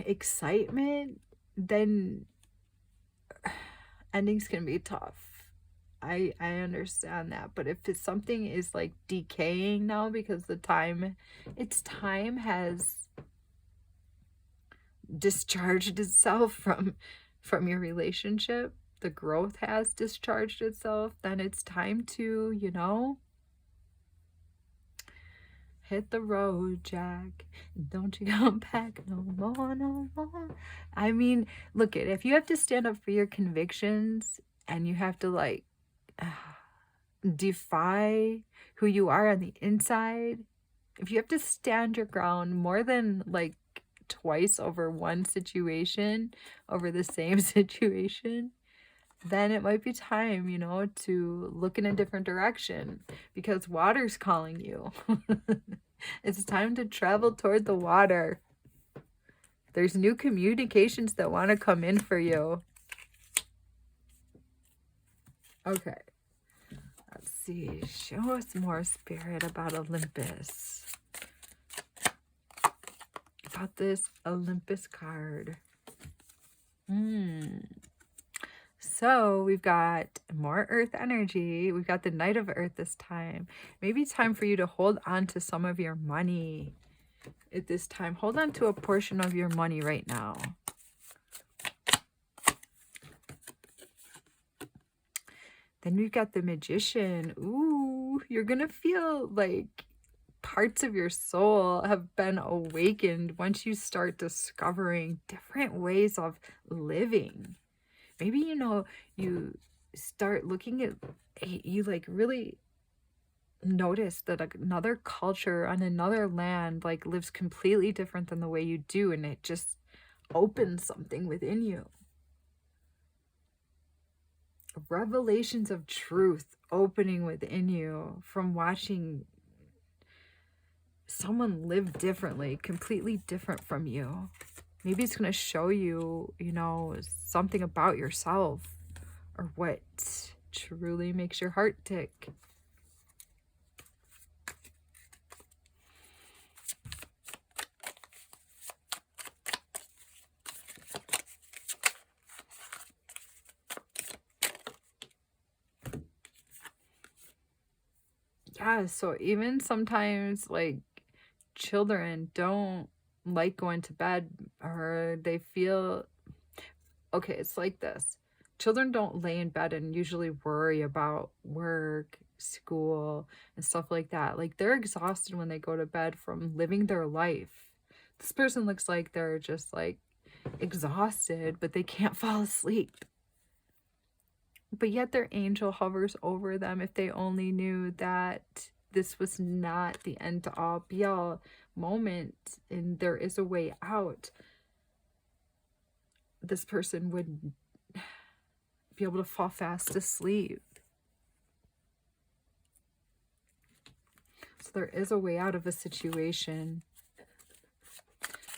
excitement, then ending's gonna be tough. I understand that, but if it's something is like decaying now because its time has discharged itself from your relationship, the growth has discharged itself, then it's time to, you know, hit the road, Jack. Don't you come back no more, no more. I mean, look it, if you have to stand up for your convictions and you have to like defy who you are on the inside, if you have to stand your ground more than like twice over one situation, over the same situation, then it might be time, you know, to look in a different direction, because water's calling you. It's time to travel toward the water. There's new communications that want to come in for you. Okay. Let's see. Show us more, Spirit, about Olympus. About this Olympus card. So we've got more earth energy. We've got the Knight of Earth this time. Maybe it's time for you to hold on to some of your money at this time. Hold on to a portion of your money right now. Then we've got the Magician. Ooh, you're going to feel like parts of your soul have been awakened once you start discovering different ways of living. Maybe, you know, you start looking at, you like really notice that another culture on another land like lives completely different than the way you do, and it just opens something within you. Revelations of truth opening within you from watching someone live differently, completely different from you. Maybe it's going to show you, you know, something about yourself, or what truly makes your heart tick. Yeah, so even sometimes like children don't like going to bed, or they feel okay, it's like this. Children don't lay in bed and usually worry about work, school, and stuff like that. Like they're exhausted when they go to bed from living their life. This person looks like they're just like exhausted, but they can't fall asleep. But yet their angel hovers over them. If they only knew that this was not the end to all be all moment and there is a way out, this person would be able to fall fast asleep. So there is a way out of a situation.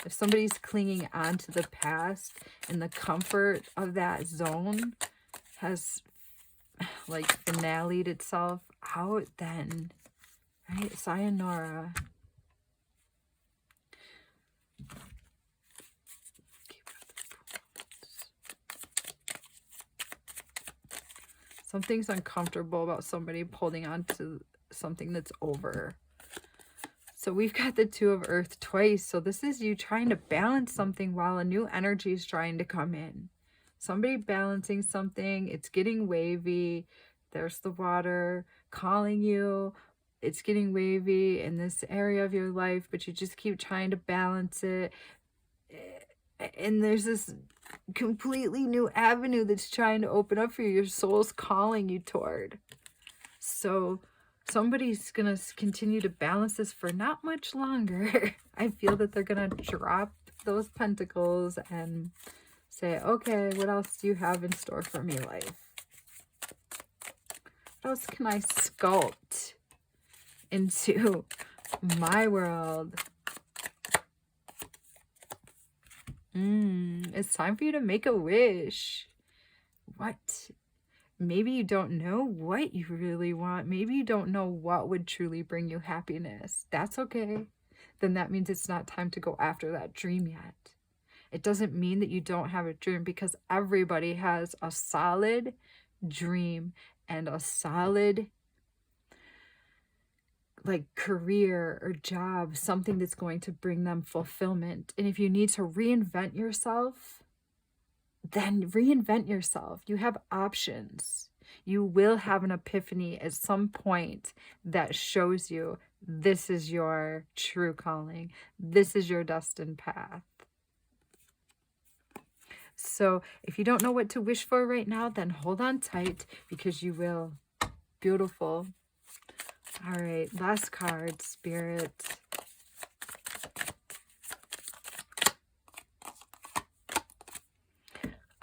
If somebody's clinging on to the past and the comfort of that zone has like finale'd itself out, then, right? Sayonara. Something's uncomfortable about somebody holding on to something that's over. So we've got the Two of Earth twice. So this is you trying to balance something while a new energy is trying to come in. Somebody balancing something. It's getting wavy. There's the water calling you. It's getting wavy in this area of your life, but you just keep trying to balance it. And there's this completely new avenue that's trying to open up for you. Your soul's calling you toward. So somebody's gonna continue to balance this for not much longer. I feel that they're gonna drop those pentacles and say, okay, what else do you have in store for me, life? What else can I sculpt into my world? It's time for you to make a wish. What? Maybe you don't know what you really want. Maybe you don't know what would truly bring you happiness. That's okay. Then that means it's not time to go after that dream yet. It doesn't mean that you don't have a dream, because everybody has a solid dream and a solid like career or job, something that's going to bring them fulfillment. And if you need to reinvent yourself, then reinvent yourself. You have options. You will have an epiphany at some point that shows you this is your true calling. This is your destined path. So if you don't know what to wish for right now, then hold on tight, because you will. Beautiful. All right, last card, Spirit.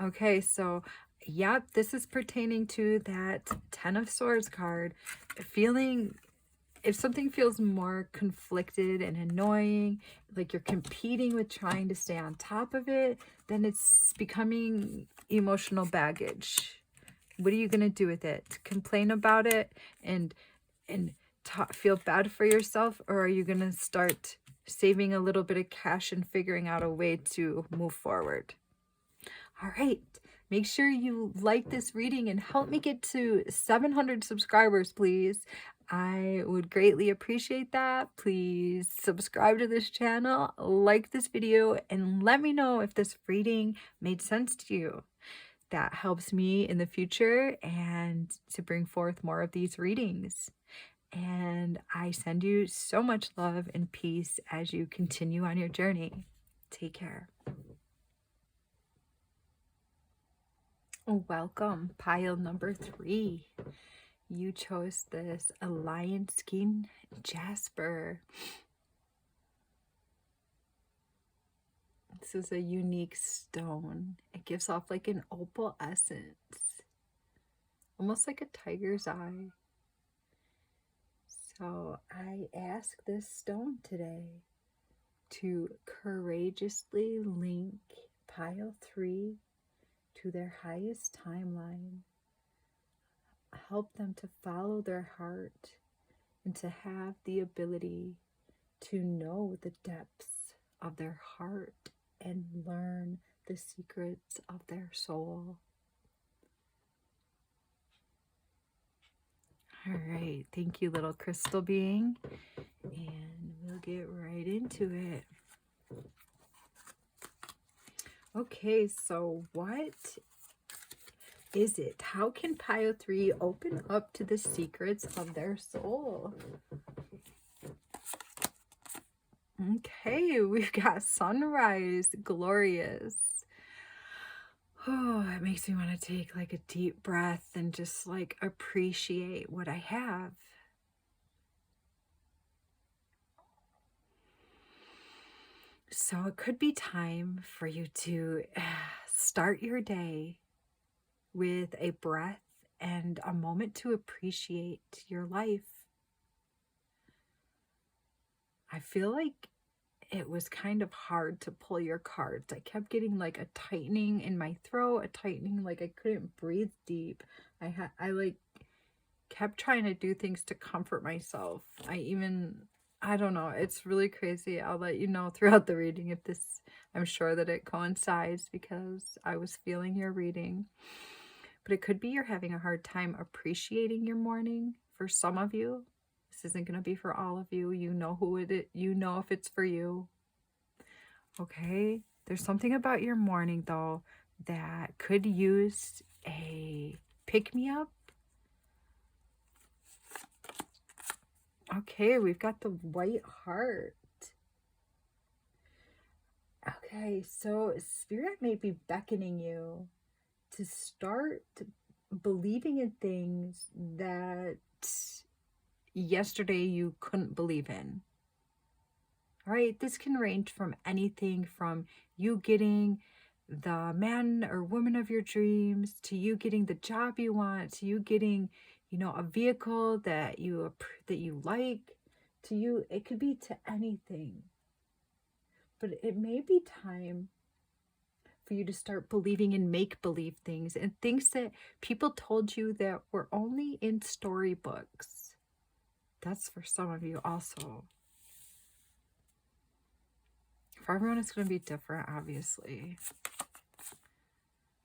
Okay, so yep, this is pertaining to that Ten of Swords card. Feeling, if something feels more conflicted and annoying, like you're competing with trying to stay on top of it, then it's becoming emotional baggage. What are you going to do with it? Complain about it and feel bad for yourself? Or are you going to start saving a little bit of cash and figuring out a way to move forward? All right, make sure you like this reading and help me get to 700 subscribers, please. I would greatly appreciate that. Please subscribe to this channel, like this video, and let me know if this reading made sense to you. That helps me in the future and to bring forth more of these readings. And I send you so much love and peace as you continue on your journey. Take care. Welcome, pile number 3. You chose this Alliance King Jasper. This is a unique stone. It gives off like an opal essence, almost like a tiger's eye. So I ask this stone today to courageously link pile 3 to their highest timeline help them to follow their heart and to have the ability to know the depths of their heart and learn the secrets of their soul. All right, thank you, little crystal being, and we'll get right into it. Okay, so what is it? How can Pile 3 open up to the secrets of their soul? Okay, we've got sunrise, glorious. Oh, it makes me want to take like a deep breath and just like appreciate what I have. So it could be time for you to start your day with a breath and a moment to appreciate your life. I feel like it was kind of hard to pull your cards. I kept getting like a tightening in my throat, a tightening, like I couldn't breathe deep. I like kept trying to do things to comfort myself. I don't know, it's really crazy. I'll let you know throughout the reading if this, I'm sure that it coincides because I was feeling your reading. But it could be you're having a hard time appreciating your morning. For some of you, this isn't going to be for all of you. You know who it is. You know if it's for you. Okay? There's something about your morning, though, that could use a pick-me-up. Okay, we've got the white heart. Okay, so Spirit may be beckoning you to start believing in things that yesterday you couldn't believe in. All right, this can range from anything from you getting the man or woman of your dreams, to you getting the job you want, to you getting, you know, a vehicle that you like, to you, it could be to anything. But it may be time for you to start believing in make-believe things and things that people told you that were only in storybooks. That's for some of you also. For everyone, it's going to be different, obviously.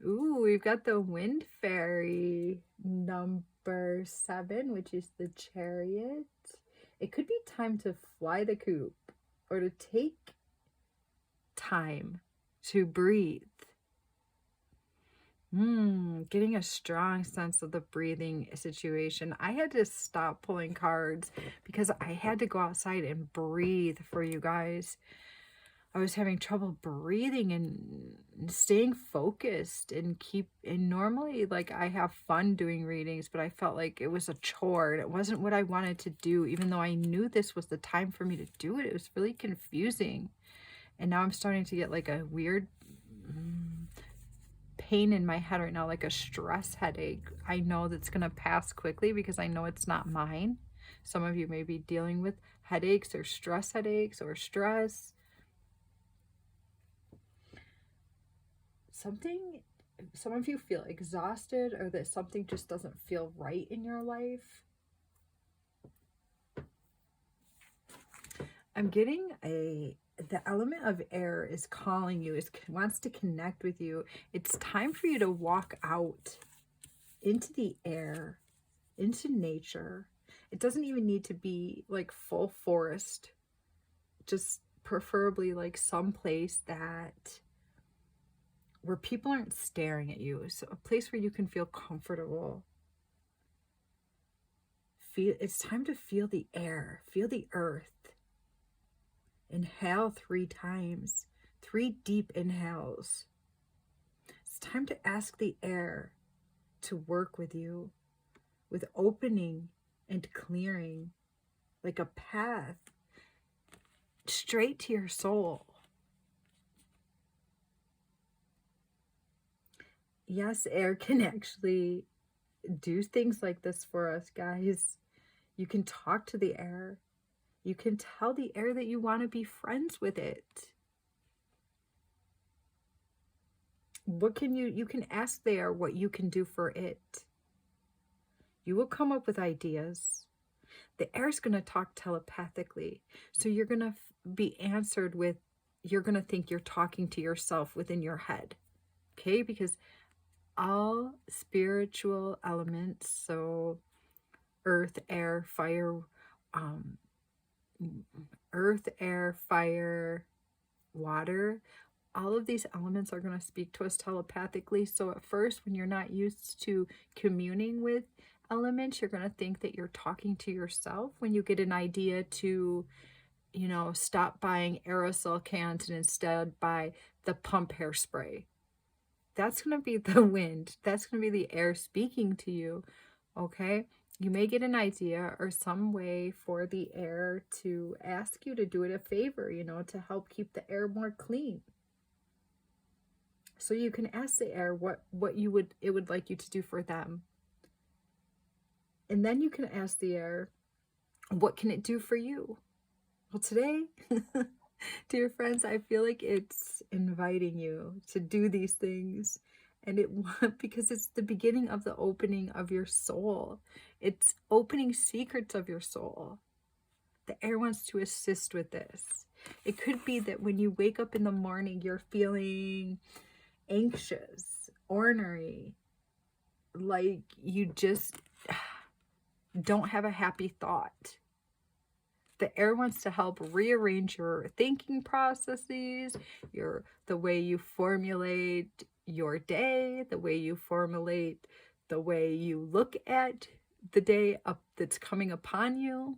Ooh, we've got the Wind Fairy number 7, which is the Chariot. It could be time to fly the coop or to take time to breathe. Getting a strong sense of the breathing situation. I had to stop pulling cards because I had to go outside and breathe for you guys. I was having trouble breathing and staying focused and normally like I have fun doing readings, but I felt like it was a chore and it wasn't what I wanted to do, even though I knew this was the time for me to do it. It was really confusing. And now I'm starting to get like a weird pain in my head right now, like a stress headache. I know that's going to pass quickly because I know it's not mine. Some of you may be dealing with headaches or stress headaches or stress. Some of you feel exhausted or that something just doesn't feel right in your life. I'm getting the element of air is calling you, wants to connect with you. It's time for you to walk out into the air, into nature. It doesn't even need to be like full forest, just preferably like someplace where people aren't staring at you. So a place where you can feel comfortable. It's time to feel the air, feel the earth. Inhale 3 times, 3 deep inhales. It's time to ask the air to work with you, with opening and clearing, like a path straight to your soul. Yes, air can actually do things like this for us, guys. You can talk to the air. You can tell the air that you want to be friends with it. You can ask the air what you can do for it. You will come up with ideas. The air is going to talk telepathically. So you're going to be answered with, you're going to think you're talking to yourself within your head. Okay? Because all spiritual elements, so earth, air, fire, earth, air, fire, water, all of these elements are going to speak to us telepathically. So at first, when you're not used to communing with elements, you're going to think that you're talking to yourself. When you get an idea to, you know, stop buying aerosol cans and instead buy the pump hairspray, that's going to be the wind. That's going to be the air speaking to you. Okay? You may get an idea or some way for the air to ask you to do it a favor, you know, to help keep the air more clean. So you can ask the air what it would like you to do for them. And then you can ask the air, what can it do for you? Well, today, dear friends, I feel like it's inviting you to do these things. And because it's the beginning of the opening of your soul. It's opening secrets of your soul. The air wants to assist with this. It could be that when you wake up in the morning, you're feeling anxious, ornery, like you just don't have a happy thought. The air wants to help rearrange your thinking processes, the way you formulate your day, the way you formulate the way you look at the day up that's coming upon you.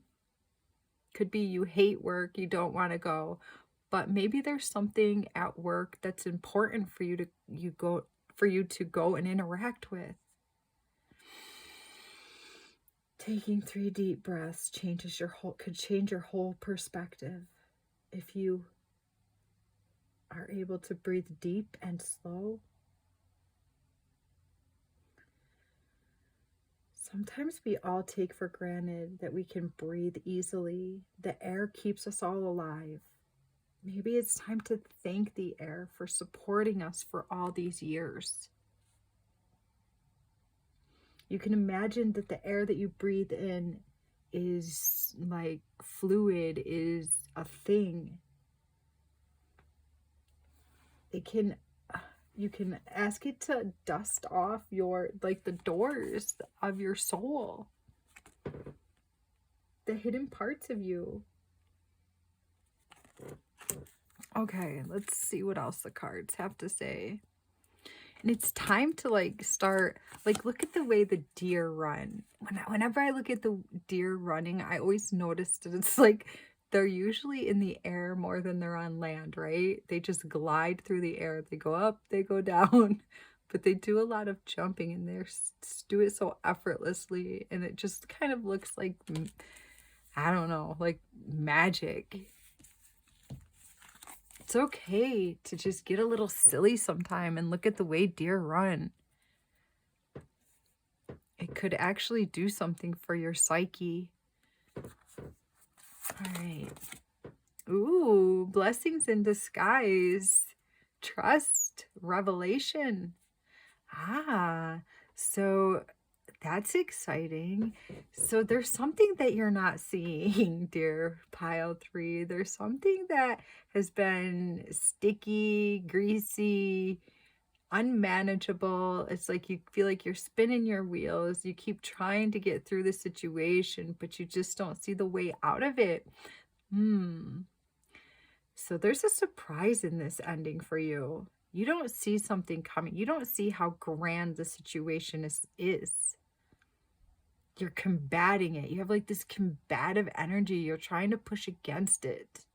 Could be you hate work, you don't want to go, but maybe there's something at work that's important for you to go and interact with. Taking 3 deep breaths could change your whole perspective. If you are able to breathe deep and slow. Sometimes we all take for granted that we can breathe easily. The air keeps us all alive. Maybe it's time to thank the air for supporting us for all these years. You can imagine that the air that you breathe in is like fluid, is a thing. You can ask it to dust off the doors of your soul, the hidden parts of you. Okay, let's see what else the cards have to say. And it's time to start, look at the way the deer run. Whenever I look at the deer running, I always notice that it's like they're usually in the air more than they're on land, right? They just glide through the air. They go up, they go down, but they do a lot of jumping and they do it so effortlessly. And it just kind of looks like, I don't know, like magic. It's okay to just get a little silly sometime and look at the way deer run. It could actually do something for your psyche. All right. Ooh, blessings in disguise. Trust, revelation. So that's exciting. So there's something that you're not seeing, dear pile 3. There's something that has been sticky, greasy, unmanageable. It's like you feel like you're spinning your wheels. You keep trying to get through the situation, but you just don't see the way out of it. So there's a surprise in this ending for you. You don't see something coming. You don't see how grand the situation is. You're combating it. You have like this combative energy. You're trying to push against it.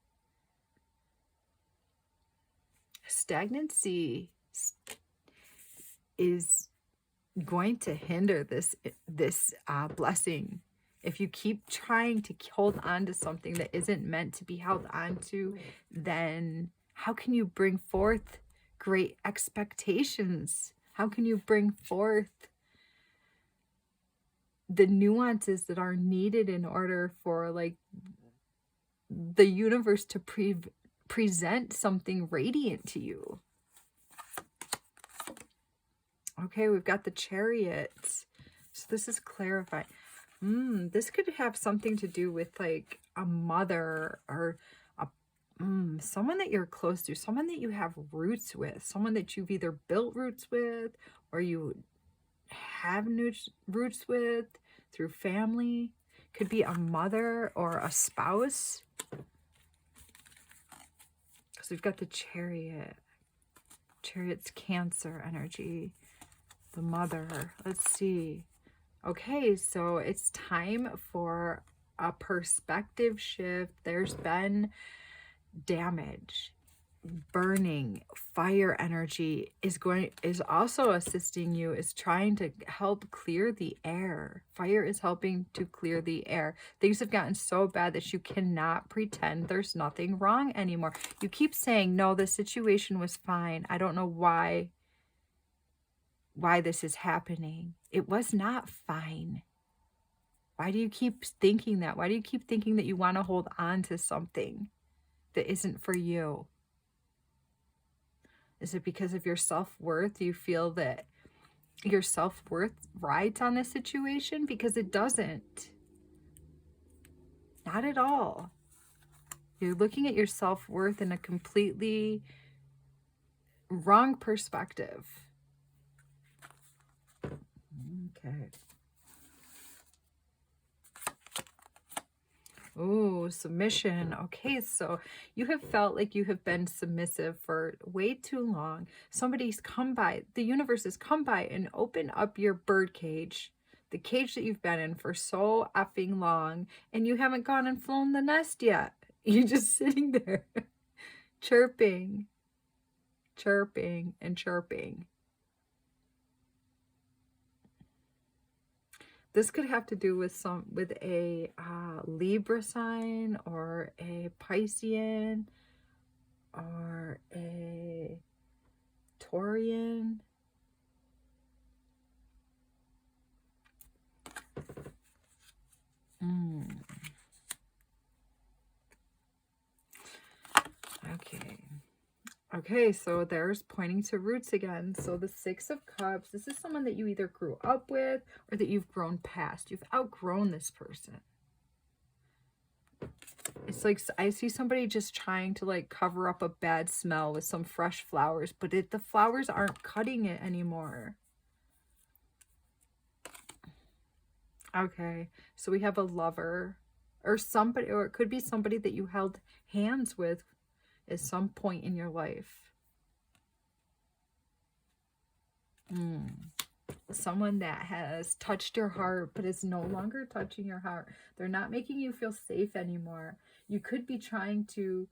Stagnancy is going to hinder this blessing. If you keep trying to hold on to something that isn't meant to be held on to, then how can you bring forth great expectations? How can you bring forth the nuances that are needed in order for the universe to present something radiant to you? Okay, we've got the Chariot. So this is clarifying. This could have something to do with like a mother or a someone that you're close to, someone that you have roots with, someone that you've either built roots with or you have roots with through family. Could be a mother or a spouse. Because we've got the Chariot. Chariot's Cancer energy. The mother. Let's see. Okay, so it's time for a perspective shift. There's been damage. Burning fire energy is also assisting you, is trying to help clear the air. Fire is helping to clear the air. Things have gotten so bad that you cannot pretend there's nothing wrong anymore. You keep saying, no, the situation was fine. I don't know why this is happening. It was not fine. Why do you keep thinking that? Why do you keep thinking that you want to hold on to something that isn't for you? Is it because of your self-worth? You feel that your self-worth rides on this situation? Because it doesn't. Not at all. You're looking at your self-worth in a completely wrong perspective. Okay. Oh, submission. Okay, so you have felt like you have been submissive for way too long. Somebody's come by, the universe has come by and opened up your bird cage, the cage that you've been in for so effing long, and you haven't gone and flown the nest yet. You're just sitting there chirping, chirping, and chirping. This could have to do with a Libra sign or a Piscean or a Taurian. Okay, so there's pointing to roots again. So the Six of Cups, this is someone that you either grew up with or that you've grown past. You've outgrown this person. It's like I see somebody just trying to like cover up a bad smell with some fresh flowers, but the flowers aren't cutting it anymore. Okay, so we have a lover or somebody, or it could be somebody that you held hands with at some point in your life. Someone that has touched your heart but is no longer touching your heart. They're not making you feel safe anymore. You could be trying to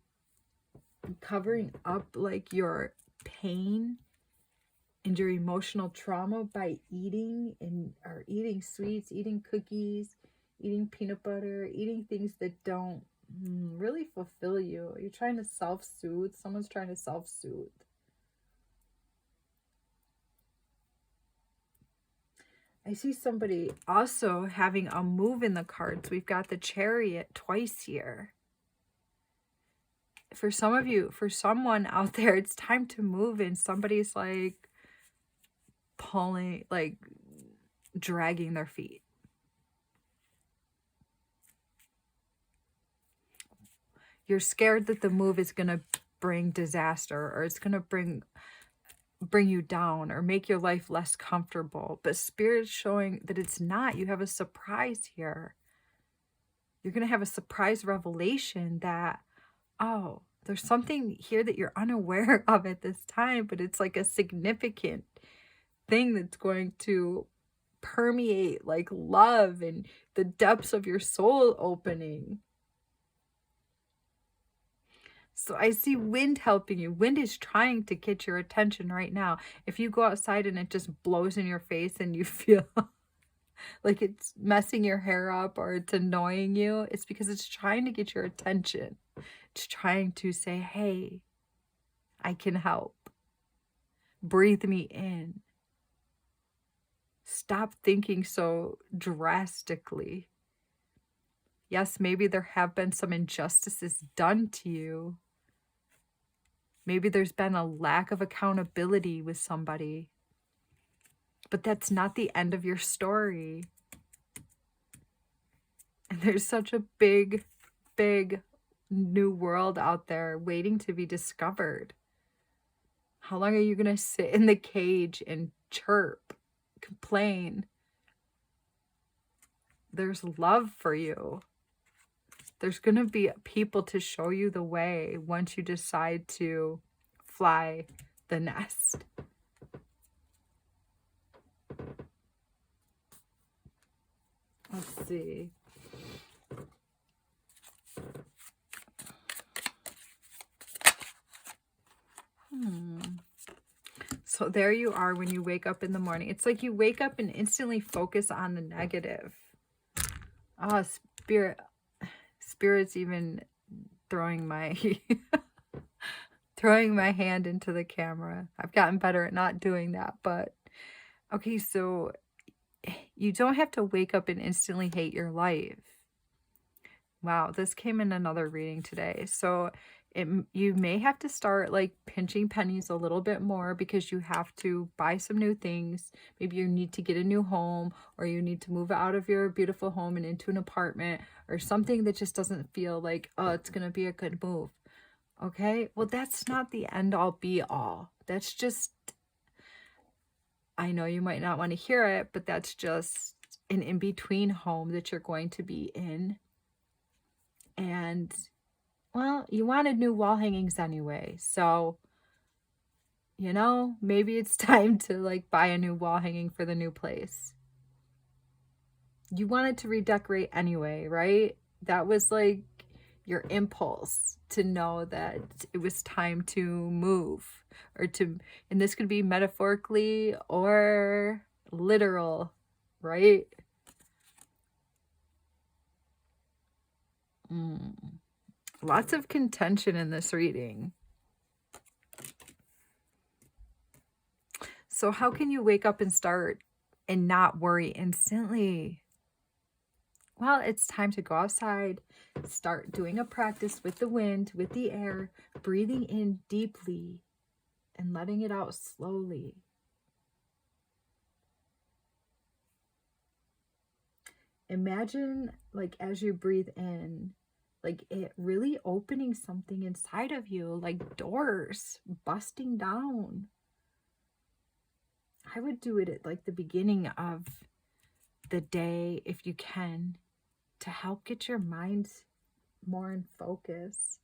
covering up like your pain and your emotional trauma by eating sweets, eating cookies, eating peanut butter, eating things that don't really fulfill you. You're trying to self-soothe. Someone's trying to self-soothe. I see somebody also having a move in the cards. We've got the Chariot twice here. For some of you, for someone out there, it's time to move and somebody's like pulling, like dragging their feet. You're scared that the move is going to bring disaster, or it's going to bring you down or make your life less comfortable. But Spirit's showing that it's not. You have a surprise here. You're going to have a surprise revelation that, oh, there's something here that you're unaware of at this time, but it's like a significant thing that's going to permeate like love and the depths of your soul opening. So I see wind helping you. Wind is trying to get your attention right now. If you go outside and it just blows in your face and you feel like it's messing your hair up or it's annoying you, it's because it's trying to get your attention. It's trying to say, hey, I can help. Breathe me in. Stop thinking so drastically. Yes, maybe there have been some injustices done to you. Maybe there's been a lack of accountability with somebody. But that's not the end of your story. And there's such a big, big new world out there waiting to be discovered. How long are you going to sit in the cage and chirp, complain? There's love for you. There's going to be people to show you the way once you decide to fly the nest. Let's see. So there you are when you wake up in the morning. It's like you wake up and instantly focus on the negative. Oh, Spirit's even throwing my throwing my hand into the camera. I've gotten better at not doing that, but okay, so you don't have to wake up and instantly hate your life. Wow, this came in another reading today. So you may have to start like pinching pennies a little bit more because you have to buy some new things. Maybe you need to get a new home, or you need to move out of your beautiful home and into an apartment or something that just doesn't feel like, oh, it's going to be a good move. Okay, well, that's not the end all be all. That's just, I know you might not want to hear it, but that's just an in-between home that you're going to be in. And, well, you wanted new wall hangings anyway. So, you know, maybe it's time to like buy a new wall hanging for the new place. You wanted to redecorate anyway, right? That was like your impulse to know that it was time to move, or to, and this could be metaphorically or literal, right? Lots of contention in this reading. So how can you wake up and start and not worry instantly? Well, it's time to go outside, start doing a practice with the wind, with the air, breathing in deeply and letting it out slowly. Imagine, like, as you breathe in, like it really opening something inside of you, like doors busting down. I would do it at like the beginning of the day if you can, to help get your mind more in focus.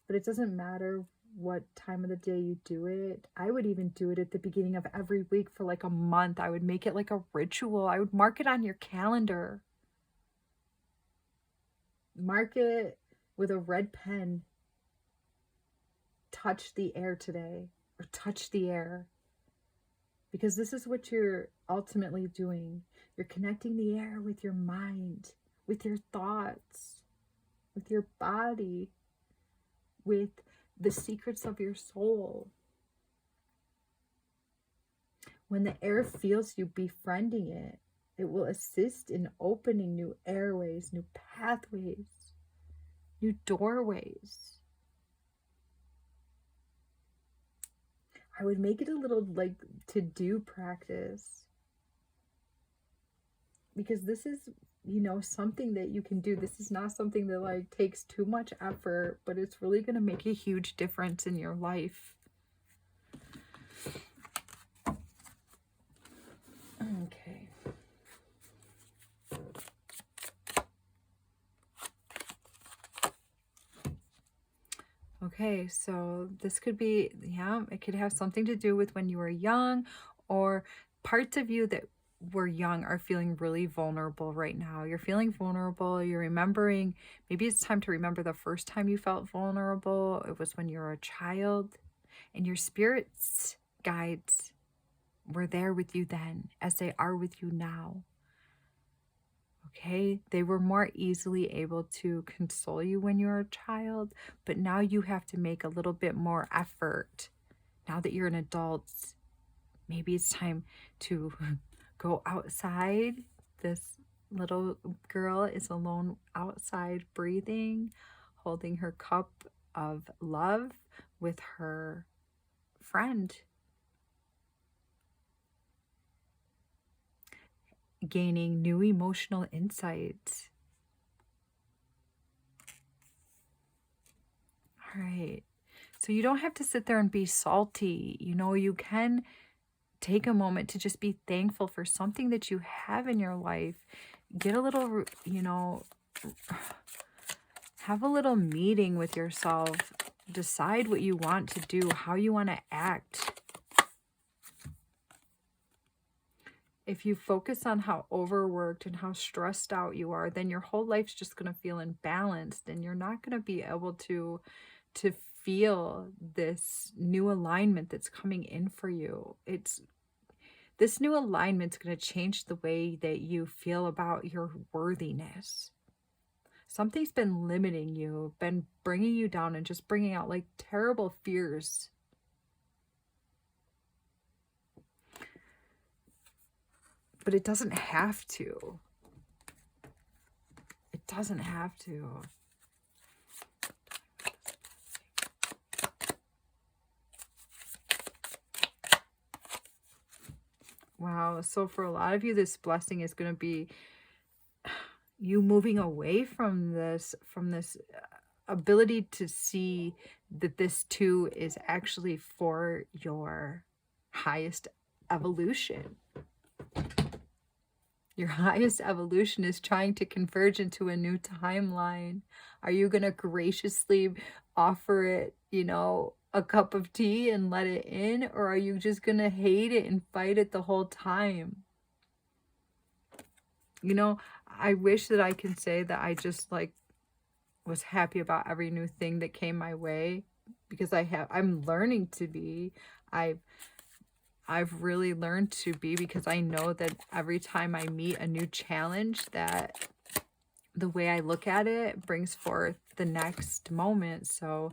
But it doesn't matter what time of the day you do it. I would even do it at the beginning of every week for like a month. I would make it like a ritual. I would mark it on your calendar. Mark it with a red pen. Touch the air today, or touch the air. Because this is what you're ultimately doing. You're connecting the air with your mind, with your thoughts, with your body, with the secrets of your soul. When the air feels you befriending it, it will assist in opening new airways, new pathways, new doorways. I would make it a little like to-do practice, because this is, you know, something that you can do. This is not something that like takes too much effort, but it's really going to make a huge difference in your life. Okay. Okay, so this could be, yeah, it could have something to do with when you were young, or parts of you that were young are feeling really vulnerable right now. You're feeling vulnerable. You're remembering, maybe it's time to remember the first time you felt vulnerable. It was when you were a child, and your spirit's guides were there with you then, as they are with you now. Okay, they were more easily able to console you when you were a child, but now you have to make a little bit more effort. Now that you're an adult, maybe it's time to go outside. This little girl is alone outside, breathing, holding her cup of love with her friend. gaining new emotional insights. All right. So you don't have to sit there and be salty. You know, you can take a moment to just be thankful for something that you have in your life. Get a little, you know, have a little meeting with yourself. Decide what you want to do, how you want to act. If you focus on how overworked and how stressed out you are, then your whole life's just going to feel imbalanced, and you're not going to be able to feel this new alignment that's coming in for you. This new alignment's going to change the way that you feel about your worthiness. Something's been limiting you, been bringing you down and just bringing out like terrible fears. But it doesn't have to. It doesn't have to. Wow. So for a lot of you, this blessing is going to be you moving away from this ability to see that this too is actually for your highest evolution. Your highest evolution is trying to converge into a new timeline. Are you going to graciously offer it, you know, a cup of tea and let it in? Or are you just going to hate it and fight it the whole time? You know, I wish that I can say that I just like was happy about every new thing that came my way, because I'm learning to be. I've really learned to be, because I know that every time I meet a new challenge, that the way I look at it brings forth the next moment. So,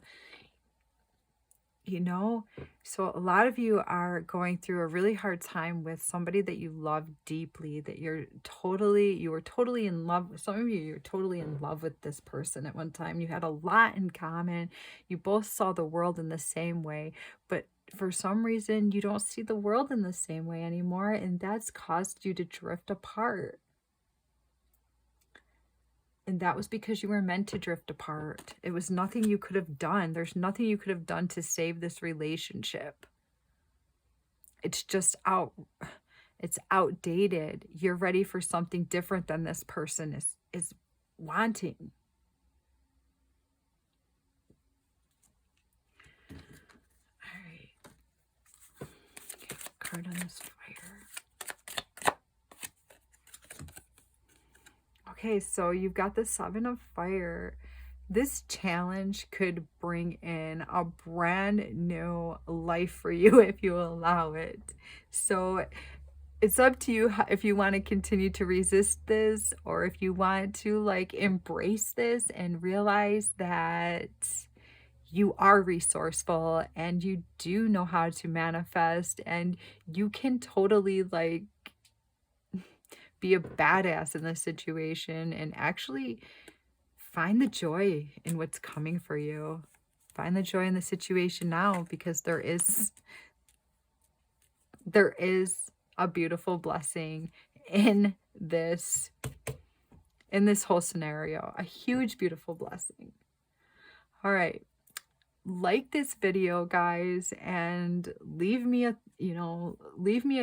you know, so a lot of you are going through a really hard time with somebody that you love deeply, that you were totally in love with. Some of you, you're totally in love with this person at one time. You had a lot in common. You both saw the world in the same way, but for some reason, you don't see the world in the same way anymore, and that's caused you to drift apart. And that was because you were meant to drift apart. It was nothing you could have done. There's nothing you could have done to save this relationship. It's just it's outdated. You're ready for something different than this person is wanting. All right. Card on this fire. Okay, so you've got the Seven of Fire. This challenge could bring in a brand new life for you if you allow it. So it's up to you if you want to continue to resist this, or if you want to like embrace this and realize that you are resourceful and you do know how to manifest, and you can totally like be a badass in this situation and actually find the joy in what's coming for you. Find the joy in the situation now, because there is a beautiful blessing in this whole scenario. A huge, beautiful blessing. All right. Like this video, guys, and leave me a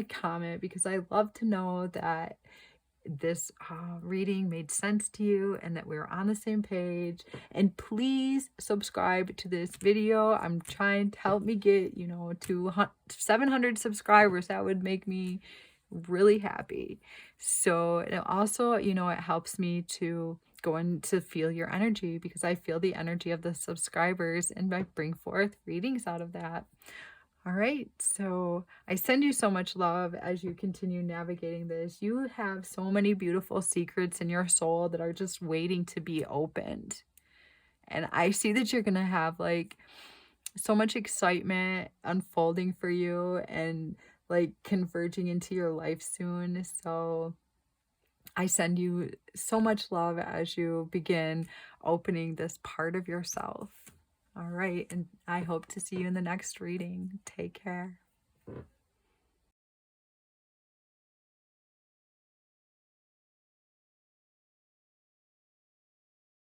comment, because I love to know that this reading made sense to you and that we're on the same page. And please subscribe to this video. I'm trying to help me get, to 700 subscribers. That would make me really happy. So it also, it helps me to go in to feel your energy, because I feel the energy of the subscribers and I bring forth readings out of that. All right, so I send you so much love as you continue navigating this. You have so many beautiful secrets in your soul that are just waiting to be opened. And I see that you're going to have like so much excitement unfolding for you and like converging into your life soon. So I send you so much love as you begin opening this part of yourself. All right, and I hope to see you in the next reading. Take care.